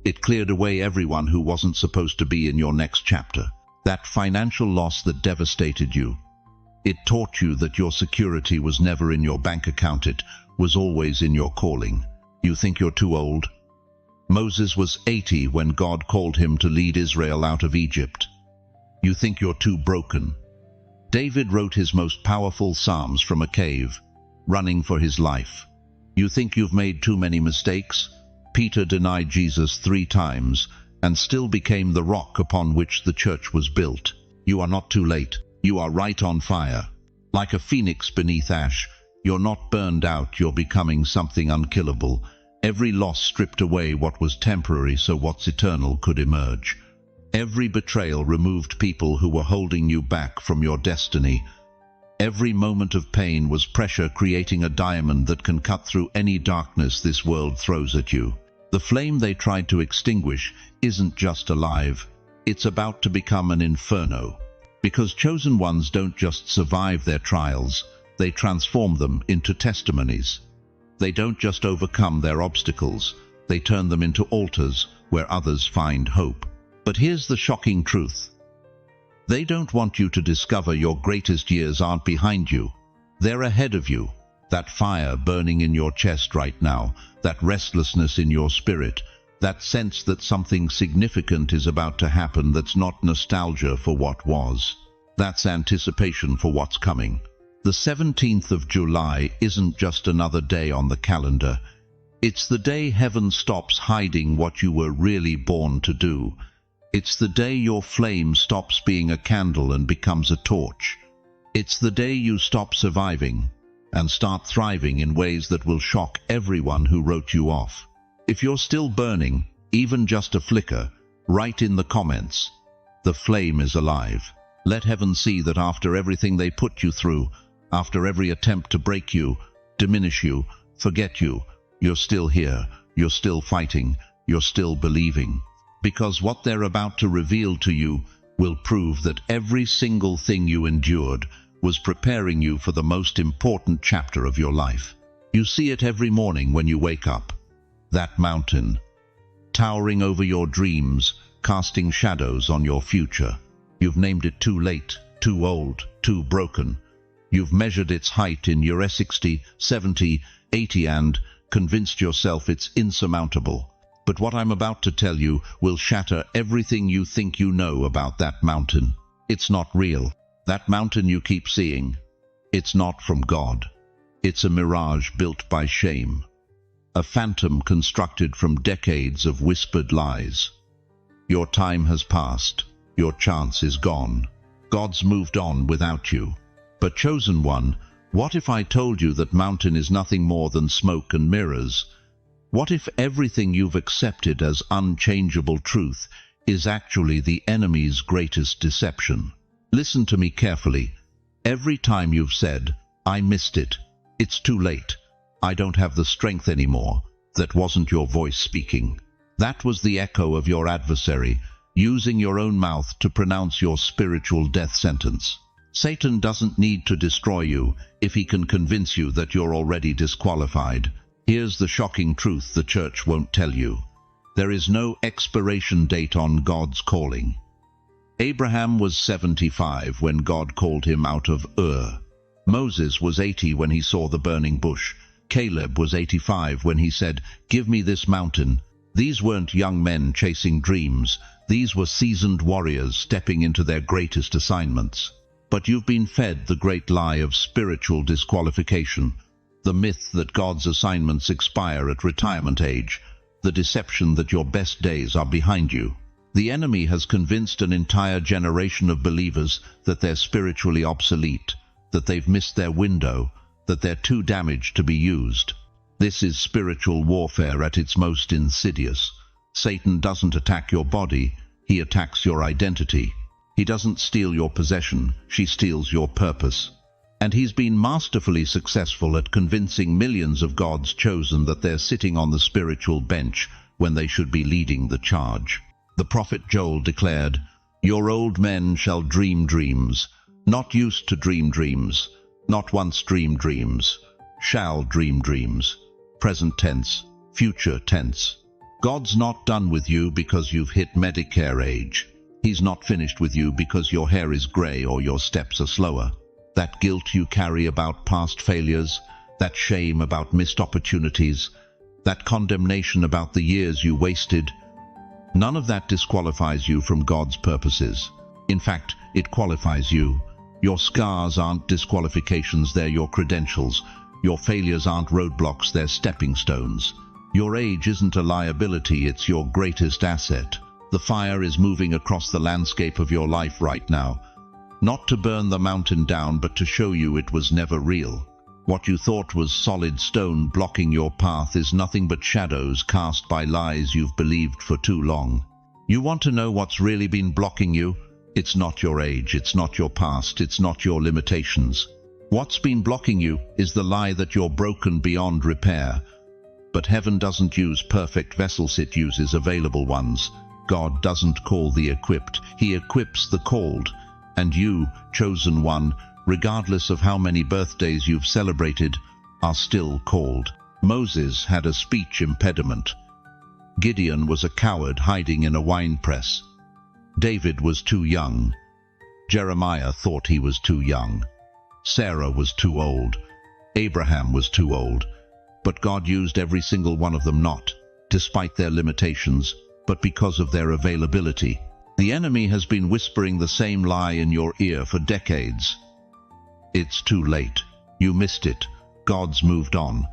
A: It cleared away everyone who wasn't supposed to be in your next chapter. That financial loss that devastated you. It taught you that your security was never in your bank account, it was always in your calling. You think you're too old? Moses was 80 when God called him to lead Israel out of Egypt. You think you're too broken? David wrote his most powerful psalms from a cave, running for his life. You think you've made too many mistakes? Peter denied Jesus 3 times and still became the rock upon which the church was built. You are not too late. You are right on fire. Like a phoenix beneath ash, you're not burned out, you're becoming something unkillable. Every loss stripped away what was temporary so what's eternal could emerge. Every betrayal removed people who were holding you back from your destiny. Every moment of pain was pressure creating a diamond that can cut through any darkness this world throws at you. The flame they tried to extinguish isn't just alive, it's about to become an inferno. Because chosen ones don't just survive their trials, they transform them into testimonies. They don't just overcome their obstacles, they turn them into altars where others find hope. But here's the shocking truth. They don't want you to discover your greatest years aren't behind you. They're ahead of you. That fire burning in your chest right now, that restlessness in your spirit, that sense that something significant is about to happen that's not nostalgia for what was. That's anticipation for what's coming. The 17th of July isn't just another day on the calendar. It's the day heaven stops hiding what you were really born to do. It's the day your flame stops being a candle and becomes a torch. It's the day you stop surviving and start thriving in ways that will shock everyone who wrote you off. If you're still burning, even just a flicker, write in the comments, "The flame is alive." Let heaven see that after everything they put you through, after every attempt to break you, diminish you, forget you, you're still here, you're still fighting, you're still believing. Because what they're about to reveal to you will prove that every single thing you endured was preparing you for the most important chapter of your life. You see it every morning when you wake up. That mountain, towering over your dreams, casting shadows on your future. You've named it too late, too old, too broken. You've measured its height in your 60, 70, 80 and convinced yourself it's insurmountable. But what I'm about to tell you will shatter everything you think you know about that mountain. It's not real. That mountain you keep seeing, it's not from God. It's a mirage built by shame. A phantom constructed from decades of whispered lies. Your time has passed. Your chance is gone. God's moved on without you. But chosen one, what if I told you that mountain is nothing more than smoke and mirrors? What if everything you've accepted as unchangeable truth is actually the enemy's greatest deception? Listen to me carefully. Every time you've said, I missed it, it's too late, I don't have the strength anymore, that wasn't your voice speaking. That was the echo of your adversary, using your own mouth to pronounce your spiritual death sentence. Satan doesn't need to destroy you if he can convince you that you're already disqualified. Here's the shocking truth the church won't tell you. There is no expiration date on God's calling. Abraham was 75 when God called him out of Ur. Moses was 80 when he saw the burning bush. Caleb was 85 when he said, "Give me this mountain." These weren't young men chasing dreams. These were seasoned warriors stepping into their greatest assignments. But you've been fed the great lie of spiritual disqualification, the myth that God's assignments expire at retirement age, the deception that your best days are behind you. The enemy has convinced an entire generation of believers that they're spiritually obsolete, that they've missed their window, that they're too damaged to be used. This is spiritual warfare at its most insidious. Satan doesn't attack your body, he attacks your identity. He doesn't steal your possession, she steals your purpose. And he's been masterfully successful at convincing millions of God's chosen that they're sitting on the spiritual bench when they should be leading the charge. The prophet Joel declared, "Your old men shall dream dreams, not used to dream dreams, not once dreamed dreams, shall dream dreams." Present tense, future tense. God's not done with you because you've hit Medicare age. He's not finished with you because your hair is grey or your steps are slower. That guilt you carry about past failures, that shame about missed opportunities, that condemnation about the years you wasted, none of that disqualifies you from God's purposes. In fact, it qualifies you. Your scars aren't disqualifications, they're your credentials. Your failures aren't roadblocks, they're stepping stones. Your age isn't a liability, it's your greatest asset. The fire is moving across the landscape of your life right now. Not to burn the mountain down, but to show you it was never real. What you thought was solid stone blocking your path is nothing but shadows cast by lies you've believed for too long. You want to know what's really been blocking you? It's not your age, it's not your past, it's not your limitations. What's been blocking you is the lie that you're broken beyond repair. But heaven doesn't use perfect vessels, it uses available ones. God doesn't call the equipped, he equips the called. And you, chosen one, regardless of how many birthdays you've celebrated, are still called. Moses had a speech impediment. Gideon was a coward hiding in a winepress. David was too young. Jeremiah thought he was too young. Sarah was too old. Abraham was too old. But God used every single one of them not, despite their limitations, but because of their availability. The enemy has been whispering the same lie in your ear for decades. It's too late. You missed it. God's moved on.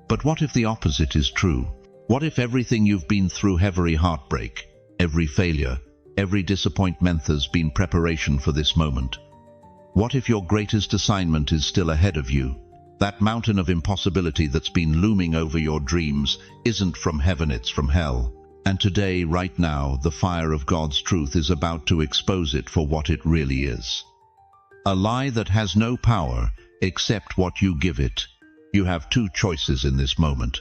A: But what if the opposite is true? What if everything you've been through, every heartbreak, every failure, every disappointment has been preparation for this moment? What if your greatest assignment is still ahead of you? That mountain of impossibility that's been looming over your dreams isn't from heaven, it's from hell. And today, right now, the fire of God's truth is about to expose it for what it really is. A lie that has no power except what you give it. You have two choices in this moment.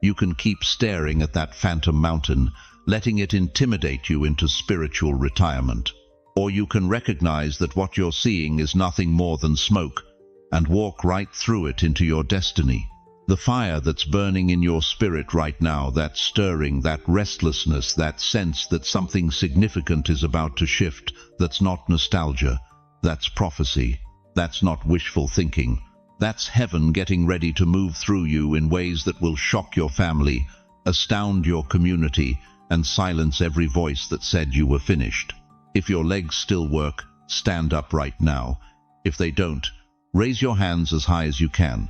A: You can keep staring at that phantom mountain, letting it intimidate you into spiritual retirement. Or you can recognize that what you're seeing is nothing more than smoke, and walk right through it into your destiny. The fire that's burning in your spirit right now, that stirring, that restlessness, that sense that something significant is about to shift, that's not nostalgia, that's prophecy, that's not wishful thinking. That's heaven getting ready to move through you in ways that will shock your family, astound your community, and silence every voice that said you were finished. If your legs still work, stand up right now. If they don't, raise your hands as high as you can.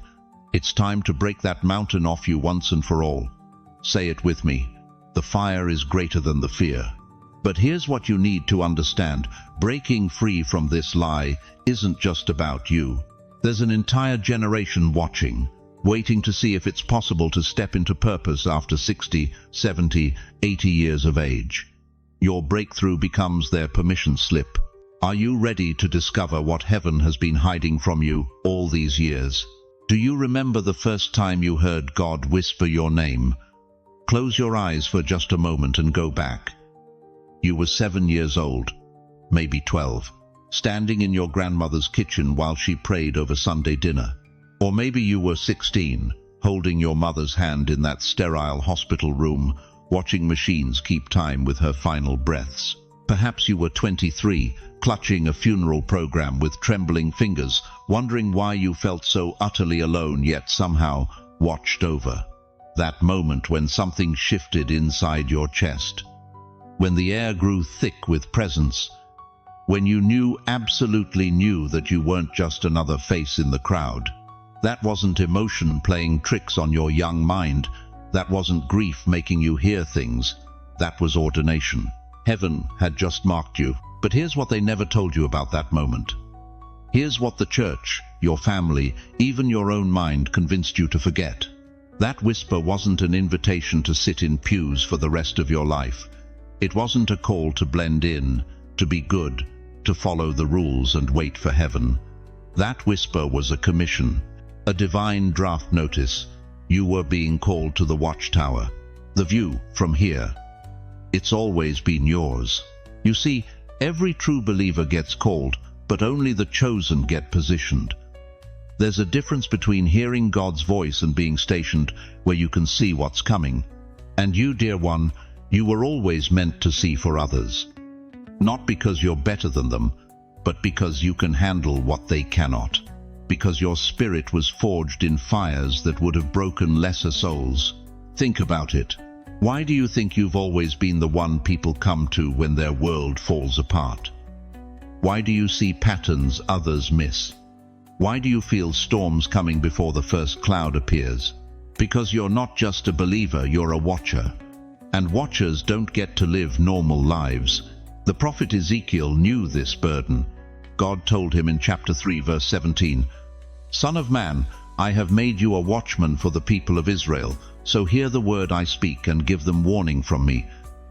A: It's time to break that mountain off you once and for all. Say it with me. The fire is greater than the fear. But here's what you need to understand. Breaking free from this lie isn't just about you. There's an entire generation watching, waiting to see if it's possible to step into purpose after 60, 70, 80 years of age. Your breakthrough becomes their permission slip. Are you ready to discover what heaven has been hiding from you all these years? Do you remember the first time you heard God whisper your name? Close your eyes for just a moment and go back. You were 7 years old, maybe 12, standing in your grandmother's kitchen while she prayed over Sunday dinner. Or maybe you were 16, holding your mother's hand in that sterile hospital room, watching machines keep time with her final breaths. Perhaps you were 23, clutching a funeral program with trembling fingers, wondering why you felt so utterly alone yet somehow watched over. That moment when something shifted inside your chest. When the air grew thick with presence. When you absolutely knew that you weren't just another face in the crowd. That wasn't emotion playing tricks on your young mind. That wasn't grief making you hear things. That was ordination. Heaven had just marked you. But here's what they never told you about that moment. Here's what the church, your family, even your own mind convinced you to forget. That whisper wasn't an invitation to sit in pews for the rest of your life. It wasn't a call to blend in, to be good, to follow the rules and wait for heaven. That whisper was a commission, a divine draft notice. You were being called to the watchtower, the view from here. It's always been yours. You see, every true believer gets called, but only the chosen get positioned. There's a difference between hearing God's voice and being stationed where you can see what's coming. And you, dear one, you were always meant to see for others. Not because you're better than them, but because you can handle what they cannot. Because your spirit was forged in fires that would have broken lesser souls. Think about it. Why do you think you've always been the one people come to when their world falls apart? Why do you see patterns others miss? Why do you feel storms coming before the first cloud appears? Because you're not just a believer, you're a watcher. And watchers don't get to live normal lives. The prophet Ezekiel knew this burden. God told him in chapter 3, verse 17, "Son of man, I have made you a watchman for the people of Israel, so hear the word I speak and give them warning from me."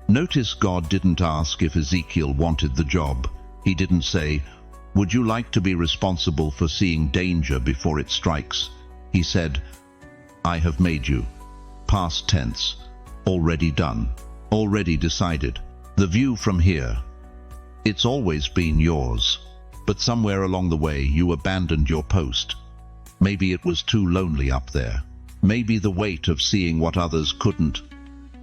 A: Notice God didn't ask if Ezekiel wanted the job. He didn't say, "Would you like to be responsible for seeing danger before it strikes?" He said, "I have made you." Past tense. Already done. Already decided. The view from here. It's always been yours. But somewhere along the way you abandoned your post. Maybe it was too lonely up there. Maybe the weight of seeing what others couldn't.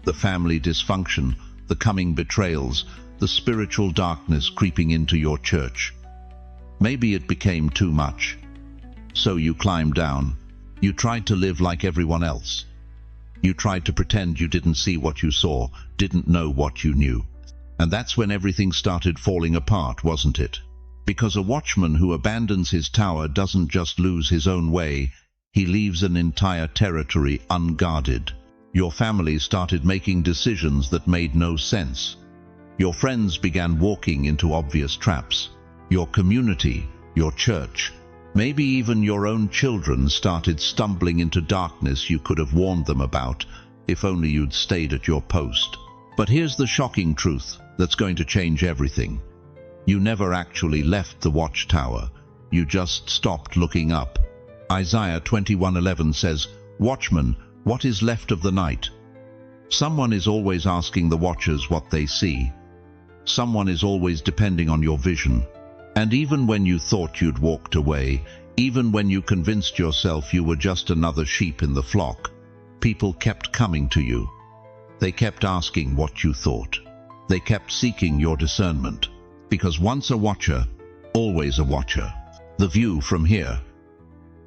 A: The family dysfunction, the coming betrayals, the spiritual darkness creeping into your church. Maybe it became too much. So you climbed down. You tried to live like everyone else. You tried to pretend you didn't see what you saw, didn't know what you knew. And that's when everything started falling apart, wasn't it? Because a watchman who abandons his tower doesn't just lose his own way, he leaves an entire territory unguarded. Your family started making decisions that made no sense. Your friends began walking into obvious traps. Your community, your church, maybe even your own children started stumbling into darkness you could have warned them about if only you'd stayed at your post. But here's the shocking truth that's going to change everything. You never actually left the watchtower. You just stopped looking up. Isaiah 21:11 says, "Watchman, what is left of the night?" Someone is always asking the watchers what they see. Someone is always depending on your vision. And even when you thought you'd walked away, even when you convinced yourself you were just another sheep in the flock, people kept coming to you. They kept asking what you thought. They kept seeking your discernment. Because once a watcher, always a watcher. The view from here.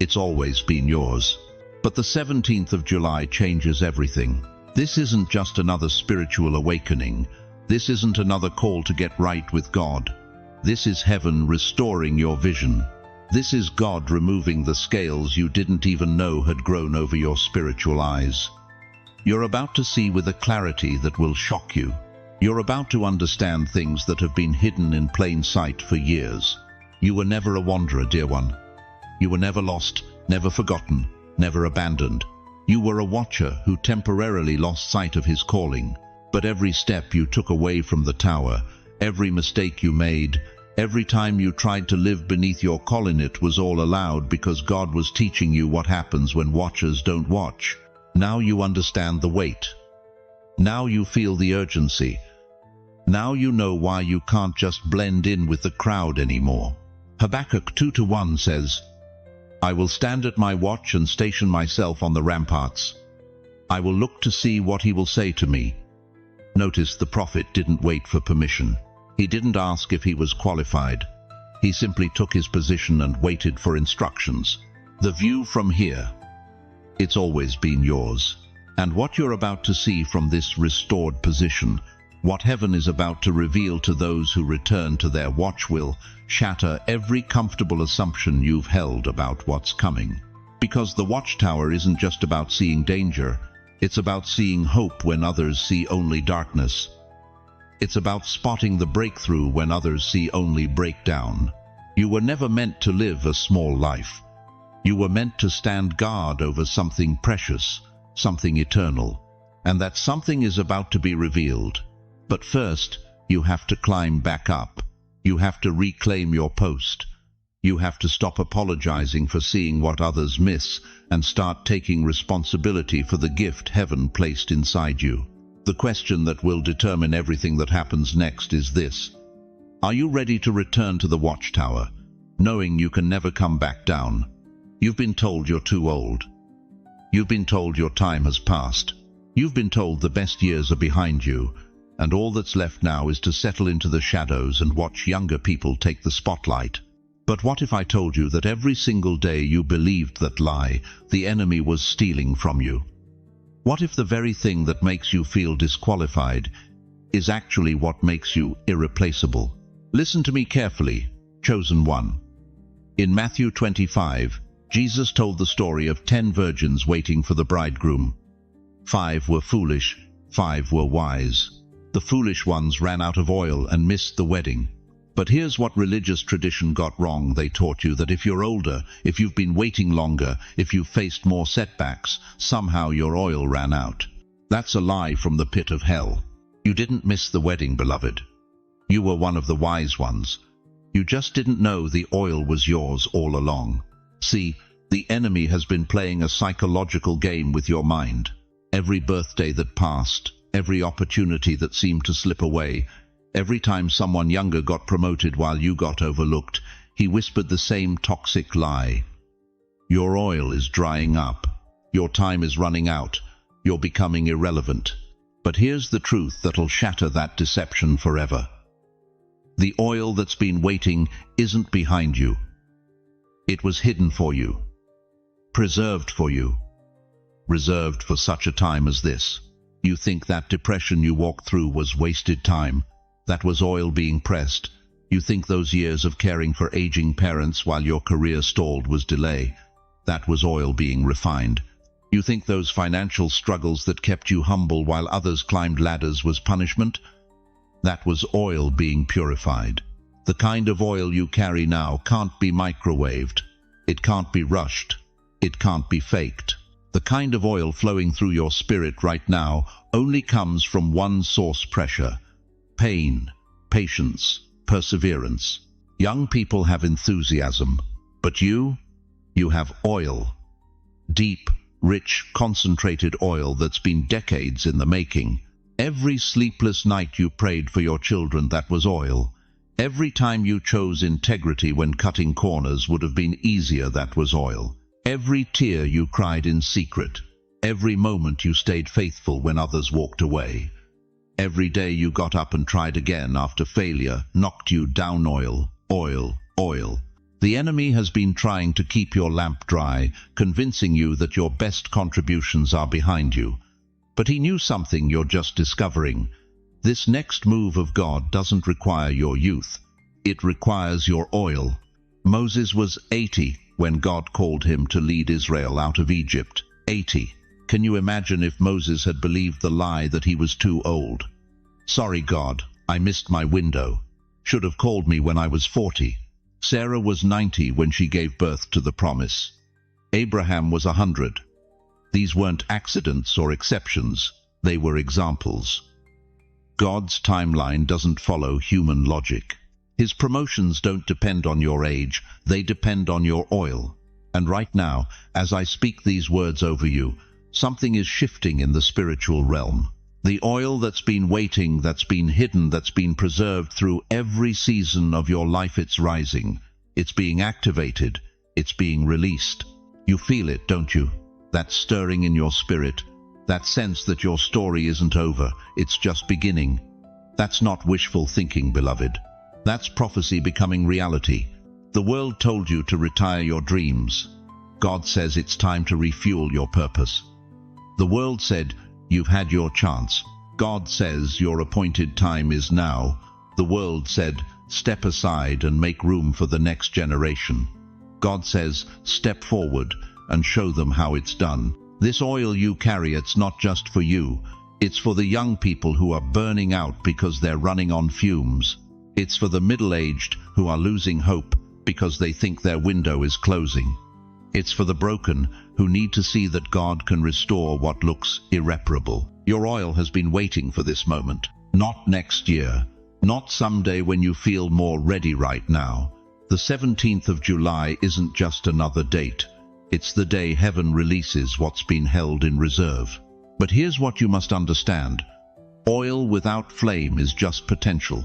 A: It's always been yours. But the 17th of July changes everything. This isn't just another spiritual awakening. This isn't another call to get right with God. This is heaven restoring your vision. This is God removing the scales you didn't even know had grown over your spiritual eyes. You're about to see with a clarity that will shock you. You're about to understand things that have been hidden in plain sight for years. You were never a wanderer, dear one. You were never lost, never forgotten, never abandoned. You were a watcher who temporarily lost sight of his calling. But every step you took away from the tower, every mistake you made, every time you tried to live beneath your calling, it was all allowed because God was teaching you what happens when watchers don't watch. Now you understand the weight. Now you feel the urgency. Now you know why you can't just blend in with the crowd anymore. Habakkuk 2:1 says, "I will stand at my watch and station myself on the ramparts. I will look to see what he will say to me." Notice the prophet didn't wait for permission. He didn't ask if he was qualified. He simply took his position and waited for instructions. The view from here, it's always been yours. And what you're about to see from this restored position, what heaven is about to reveal to those who return to their watch, will shatter every comfortable assumption you've held about what's coming. Because the watchtower isn't just about seeing danger, it's about seeing hope when others see only darkness. It's about spotting the breakthrough when others see only breakdown. You were never meant to live a small life. You were meant to stand guard over something precious, something eternal. And that something is about to be revealed. But first, you have to climb back up. You have to reclaim your post. You have to stop apologizing for seeing what others miss and start taking responsibility for the gift heaven placed inside you. The question that will determine everything that happens next is this: are you ready to return to the watchtower, knowing you can never come back down? You've been told you're too old. You've been told your time has passed. You've been told the best years are behind you, and all that's left now is to settle into the shadows and watch younger people take the spotlight. But what if I told you that every single day you believed that lie, the enemy was stealing from you? What if the very thing that makes you feel disqualified is actually what makes you irreplaceable? Listen to me carefully, chosen one. In Matthew 25, Jesus told the story of 10 virgins waiting for the bridegroom. 5 were foolish, 5 were wise. The foolish ones ran out of oil and missed the wedding. But here's what religious tradition got wrong. They taught you that if you're older, if you've been waiting longer, if you've faced more setbacks, somehow your oil ran out. That's a lie from the pit of hell. You didn't miss the wedding, beloved. You were one of the wise ones. You just didn't know the oil was yours all along. See, the enemy has been playing a psychological game with your mind. Every birthday that passed, every opportunity that seemed to slip away, every time someone younger got promoted while you got overlooked, he whispered the same toxic lie. Your oil is drying up. Your time is running out. You're becoming irrelevant. But here's the truth that'll shatter that deception forever. The oil that's been waiting isn't behind you. It was hidden for you, preserved for you, reserved for such a time as this. You think that depression you walked through was wasted time. That was oil being pressed. You think those years of caring for aging parents while your career stalled was delay. That was oil being refined. You think those financial struggles that kept you humble while others climbed ladders was punishment. That was oil being purified. The kind of oil you carry now can't be microwaved. It can't be rushed. It can't be faked. The kind of oil flowing through your spirit right now only comes from one source: pressure. Pain, patience, perseverance. Young people have enthusiasm, but you have oil. Deep, rich, concentrated oil that's been decades in the making. Every sleepless night you prayed for your children, that was oil. Every time you chose integrity when cutting corners would have been easier, that was oil. Every tear you cried in secret. Every moment you stayed faithful when others walked away. Every day you got up and tried again after failure knocked you down. Oil, oil, oil. The enemy has been trying to keep your lamp dry, convincing you that your best contributions are behind you. But he knew something you're just discovering. This next move of God doesn't require your youth. It requires your oil. Moses was 80 when God called him to lead Israel out of Egypt. 80. Can you imagine if Moses had believed the lie that he was too old? Sorry, God, I missed my window. Should have called me when I was 40. Sarah was 90 when she gave birth to the promise. Abraham was 100. These weren't accidents or exceptions, they were examples. God's timeline doesn't follow human logic. His promotions don't depend on your age, they depend on your oil. And right now, as I speak these words over you, something is shifting in the spiritual realm. The oil that's been waiting, that's been hidden, that's been preserved through every season of your life, it's rising. It's being activated. It's being released. You feel it, don't you? That stirring in your spirit. That sense that your story isn't over. It's just beginning. That's not wishful thinking, beloved. That's prophecy becoming reality. The world told you to retire your dreams. God says it's time to refuel your purpose. The world said, you've had your chance. God says your appointed time is now. The world said, step aside and make room for the next generation. God says, step forward and show them how it's done. This oil you carry, it's not just for you. It's for the young people who are burning out because they're running on fumes. It's for the middle-aged who are losing hope because they think their window is closing. It's for the broken who need to see that God can restore what looks irreparable. Your oil has been waiting for this moment. Not next year. Not someday when you feel more ready. Right now. The 17th of July isn't just another date. It's the day heaven releases what's been held in reserve. But here's what you must understand. Oil without flame is just potential.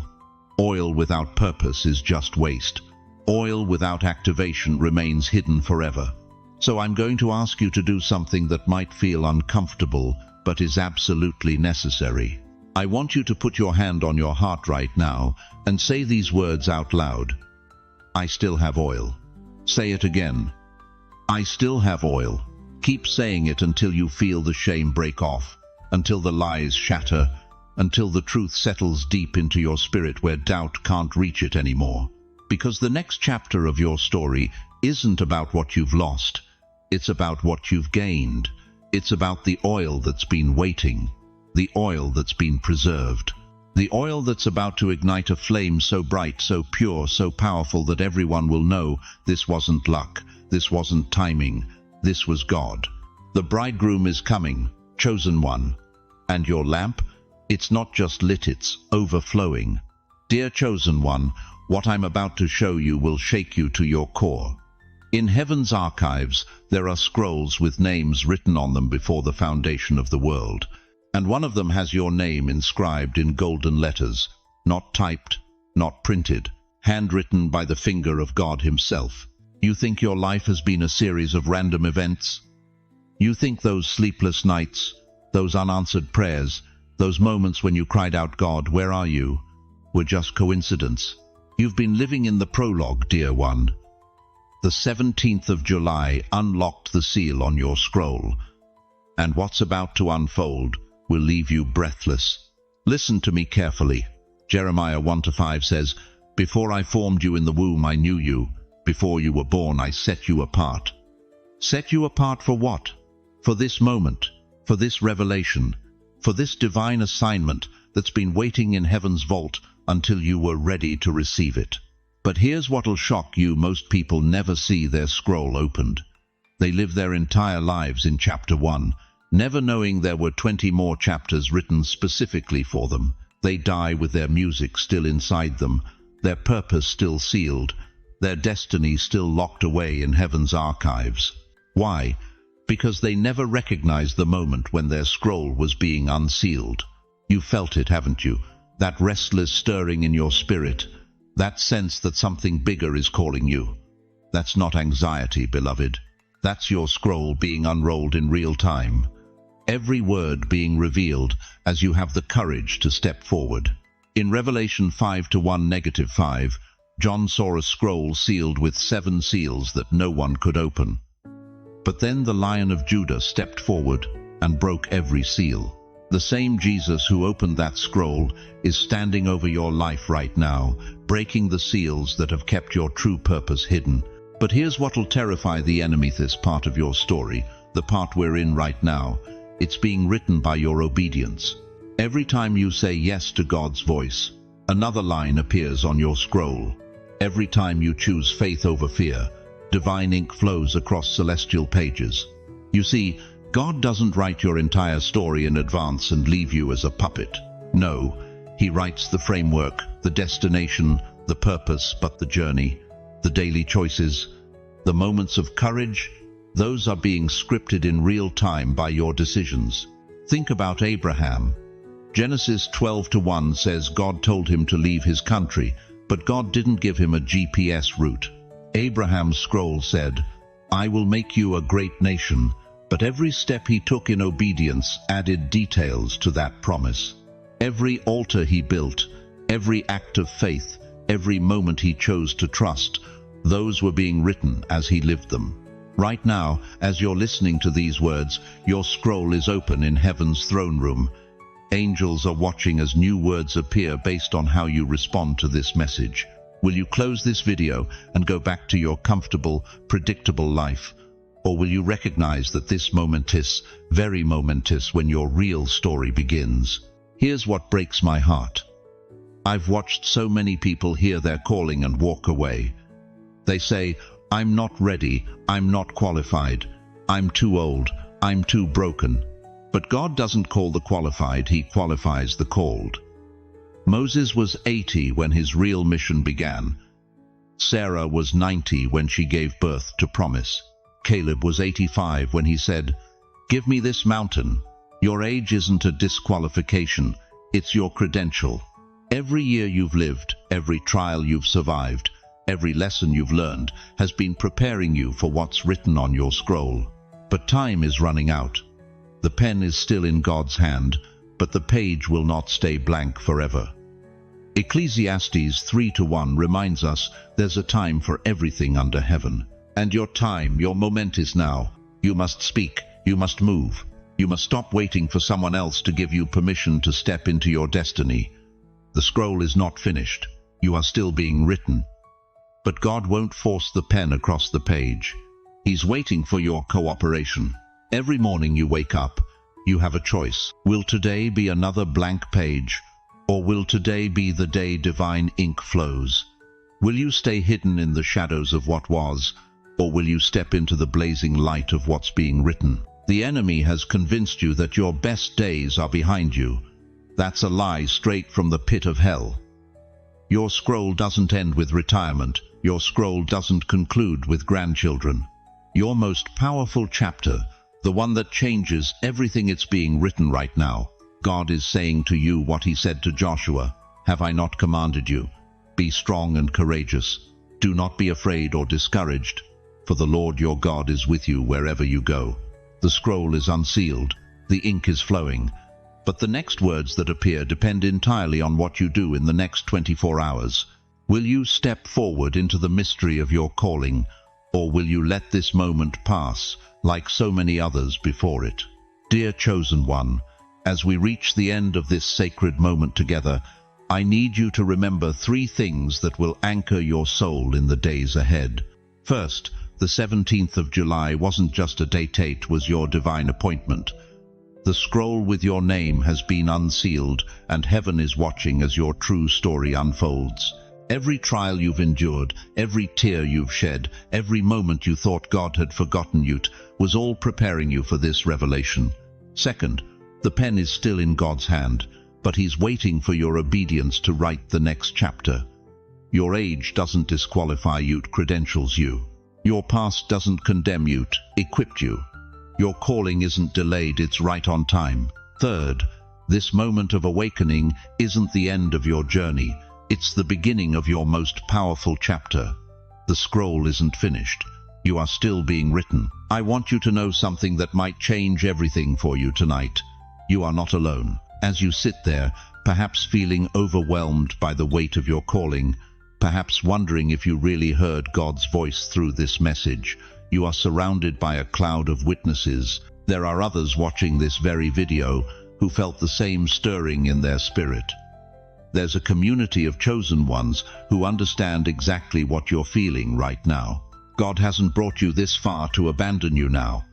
A: Oil without purpose is just waste. Oil without activation remains hidden forever. So I'm going to ask you to do something that might feel uncomfortable, but is absolutely necessary. I want you to put your hand on your heart right now and say these words out loud. I still have oil. Say it again. I still have oil. Keep saying it until you feel the shame break off, until the lies shatter, until the truth settles deep into your spirit where doubt can't reach it anymore. Because the next chapter of your story isn't about what you've lost. It's about what you've gained. It's about the oil that's been waiting, the oil that's been preserved, the oil that's about to ignite a flame so bright, so pure, so powerful that everyone will know this wasn't luck, this wasn't timing, this was God. The bridegroom is coming, chosen one. And your lamp? It's not just lit, it's overflowing. Dear chosen one, what I'm about to show you will shake you to your core. In heaven's archives, there are scrolls with names written on them before the foundation of the world. And one of them has your name inscribed in golden letters, not typed, not printed, handwritten by the finger of God himself. You think your life has been a series of random events? You think those sleepless nights, those unanswered prayers, those moments when you cried out, God, where are you, were just coincidence? You've been living in the prologue, dear one. The 17th of July unlocked the seal on your scroll, and what's about to unfold will leave you breathless. Listen to me carefully. Jeremiah 1-5 says, before I formed you in the womb I knew you. Before you were born I set you apart. Set you apart for what? For this moment, for this revelation, for this divine assignment that's been waiting in heaven's vault until you were ready to receive it. But here's what'll shock you. Most people never see their scroll opened. They live their entire lives in chapter 1, never knowing there were 20 more chapters written specifically for them. They die with their music still inside them, their purpose still sealed, their destiny still locked away in heaven's archives. Why? Because they never recognized the moment when their scroll was being unsealed. You felt it, haven't you? That restless stirring in your spirit, that sense that something bigger is calling you. That's not anxiety, beloved. That's your scroll being unrolled in real time. Every word being revealed as you have the courage to step forward. In Revelation 5:1-5, John saw a scroll sealed with 7 seals that no one could open. But then the Lion of Judah stepped forward and broke every seal. The same Jesus who opened that scroll is standing over your life right now, breaking the seals that have kept your true purpose hidden. But here's what'll terrify the enemy. This part of your story, the part we're in right now, it's being written by your obedience. Every time you say yes to God's voice, another line appears on your scroll. Every time you choose faith over fear, divine ink flows across celestial pages. You see, God doesn't write your entire story in advance and leave you as a puppet. No, He writes the framework, the destination, the purpose, but the journey, the daily choices, the moments of courage, those are being scripted in real time by your decisions. Think about Abraham. Genesis 12:1 says God told him to leave his country, but God didn't give him a GPS route. Abraham's scroll said, "I will make you a great nation," but every step he took in obedience added details to that promise. Every altar he built, every act of faith, every moment he chose to trust, those were being written as he lived them. Right now, as you're listening to these words, your scroll is open in heaven's throne room. Angels are watching as new words appear based on how you respond to this message. Will you close this video and go back to your comfortable, predictable life? Or will you recognize that this momentous, very momentous, when your real story begins? Here's what breaks my heart. I've watched so many people hear their calling and walk away. They say, "I'm not ready, I'm not qualified, I'm too old, I'm too broken." But God doesn't call the qualified, He qualifies the called. Moses was 80 when his real mission began. Sarah was 90 when she gave birth to promise. Caleb was 85 when he said, "Give me this mountain." Your age isn't a disqualification, it's your credential. Every year you've lived, every trial you've survived, every lesson you've learned has been preparing you for what's written on your scroll. But time is running out. The pen is still in God's hand, but the page will not stay blank forever. Ecclesiastes 3:1 reminds us there's a time for everything under heaven. And your time, your moment is now. You must speak, you must move. You must stop waiting for someone else to give you permission to step into your destiny. The scroll is not finished. You are still being written. But God won't force the pen across the page. He's waiting for your cooperation. Every morning you wake up, you have a choice. Will today be another blank page? Or will today be the day divine ink flows? Will you stay hidden in the shadows of what was? Or will you step into the blazing light of what's being written? The enemy has convinced you that your best days are behind you. That's a lie straight from the pit of hell. Your scroll doesn't end with retirement. Your scroll doesn't conclude with grandchildren. Your most powerful chapter, the one that changes everything, it's being written right now. God is saying to you what He said to Joshua, "Have I not commanded you? Be strong and courageous. Do not be afraid or discouraged, for the Lord your God is with you wherever you go." The scroll is unsealed, the ink is flowing, but the next words that appear depend entirely on what you do in the next 24 hours. Will you step forward into the mystery of your calling, or will you let this moment pass like so many others before it? Dear chosen one, as we reach the end of this sacred moment together, I need you to remember 3 things that will anchor your soul in the days ahead. First, the 17th of July wasn't just a date, it was your divine appointment. The scroll with your name has been unsealed, and heaven is watching as your true story unfolds. Every trial you've endured, every tear you've shed, every moment you thought God had forgotten you, was all preparing you for this revelation. Second, the pen is still in God's hand, but He's waiting for your obedience to write the next chapter. Your age doesn't disqualify you, it credentials you. Your past doesn't condemn you, it equipped you. Your calling isn't delayed, it's right on time. Third, this moment of awakening isn't the end of your journey, it's the beginning of your most powerful chapter. The scroll isn't finished. You are still being written. I want you to know something that might change everything for you tonight. You are not alone. As you sit there, perhaps feeling overwhelmed by the weight of your calling, perhaps wondering if you really heard God's voice through this message, you are surrounded by a cloud of witnesses. There are others watching this very video who felt the same stirring in their spirit. There's a community of chosen ones who understand exactly what you're feeling right now. God hasn't brought you this far to abandon you now.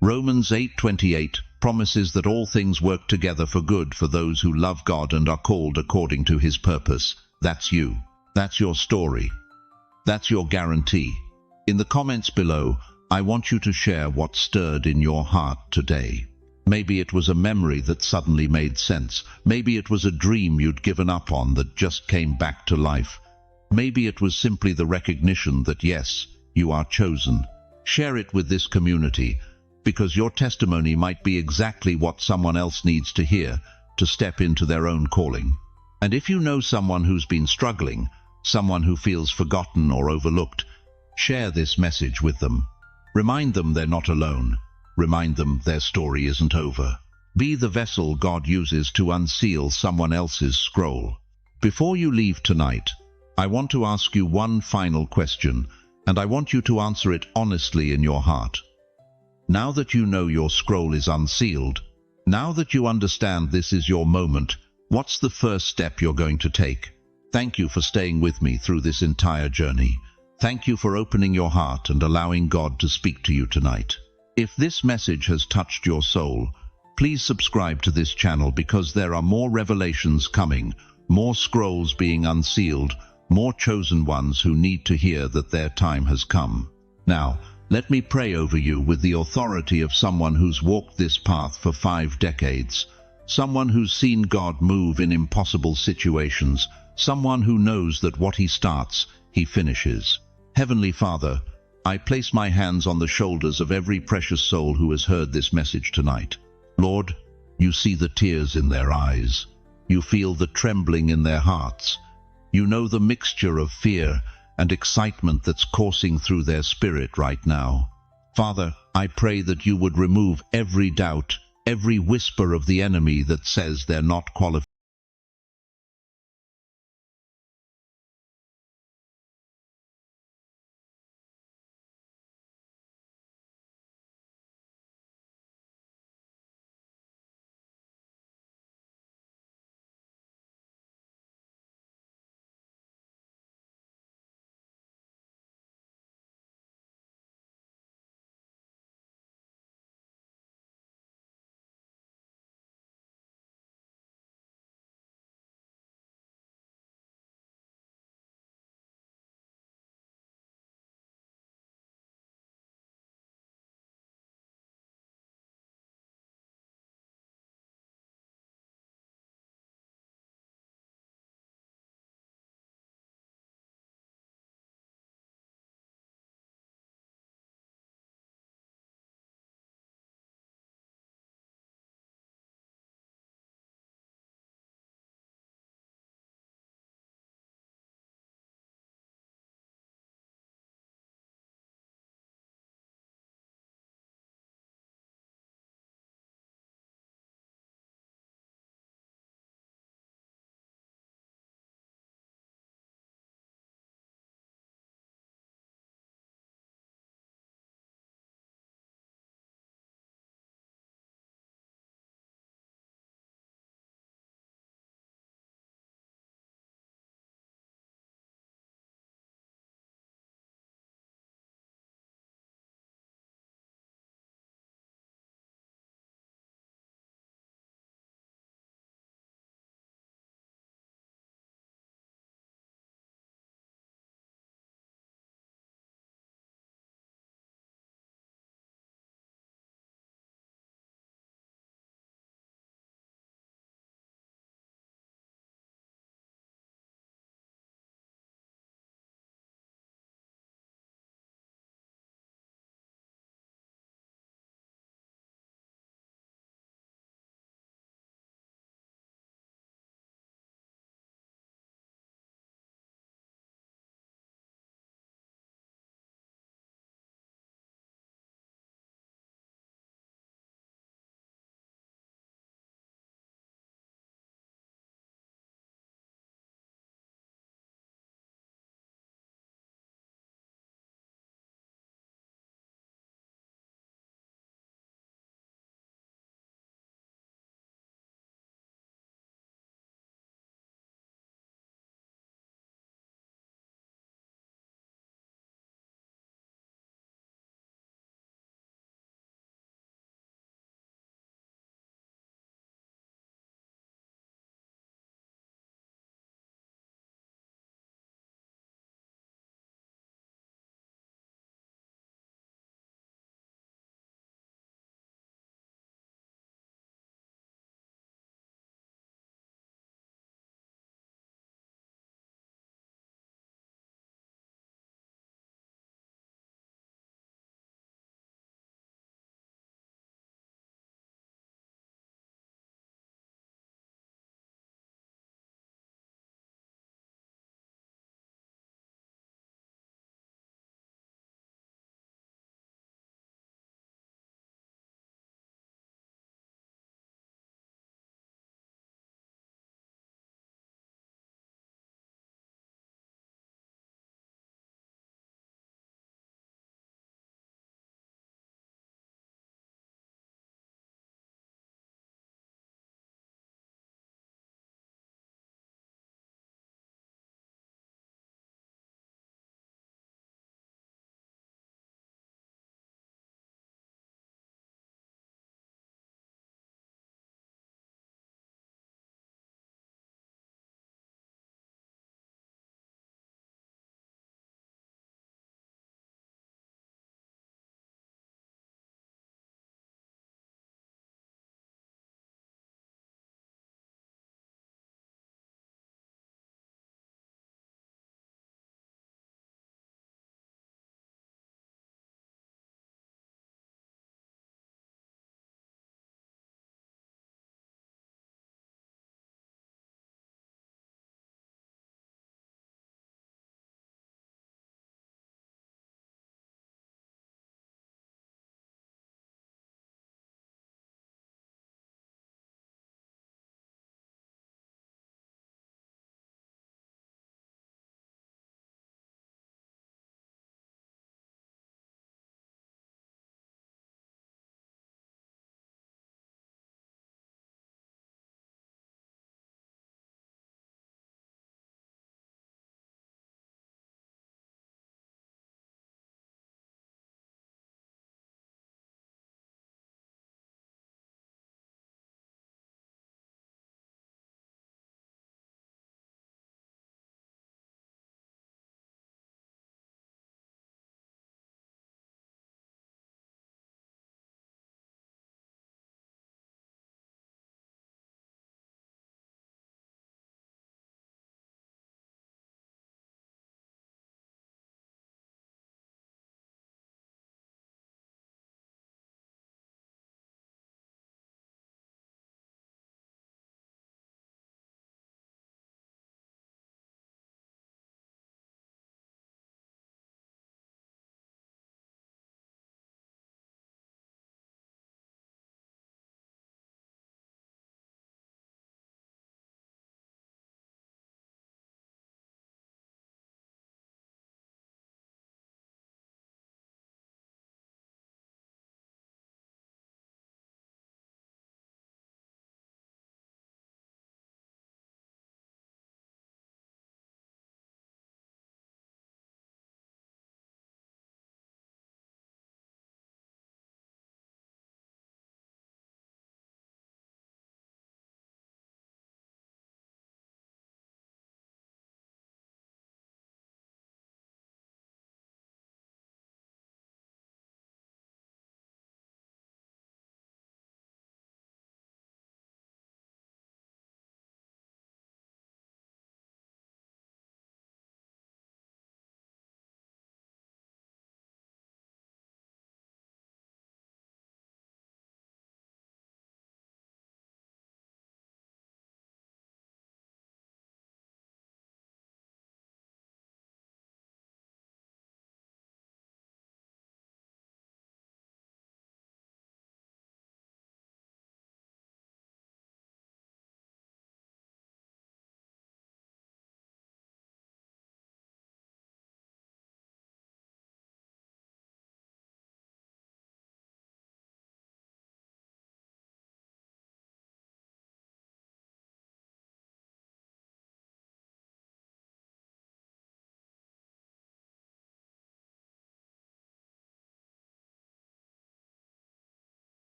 A: Romans 8:28 promises that all things work together for good for those who love God and are called according to His purpose. That's you. That's your story. That's your guarantee. In the comments below, I want you to share what stirred in your heart today. Maybe it was a memory that suddenly made sense. Maybe it was a dream you'd given up on that just came back to life. Maybe it was simply the recognition that yes, you are chosen. Share it with this community, because your testimony might be exactly what someone else needs to hear to step into their own calling. And if you know someone who's been struggling, someone who feels forgotten or overlooked, share this message with them. Remind them they're not alone. Remind them their story isn't over. Be the vessel God uses to unseal someone else's scroll. Before you leave tonight, I want to ask you one final question, and I want you to answer it honestly in your heart. Now that you know your scroll is unsealed, now that you understand this is your moment, what's the first step you're going to take? Thank you for staying with me through this entire journey. Thank you for opening your heart and allowing God to speak to you tonight. If this message has touched your soul, please subscribe to this channel because there are more revelations coming, more scrolls being unsealed, more chosen ones who need to hear that their time has come. Now, let me pray over you with the authority of someone who's walked this path for 5 decades, someone who's seen God move in impossible situations, someone who knows that what He starts, He finishes. Heavenly Father, I place my hands on the shoulders of every precious soul who has heard this message tonight. Lord, you see the tears in their eyes. You feel the trembling in their hearts. You know the mixture of fear and excitement that's coursing through their spirit right now. Father, I pray that you would remove every doubt, every whisper of the enemy that says they're not qualified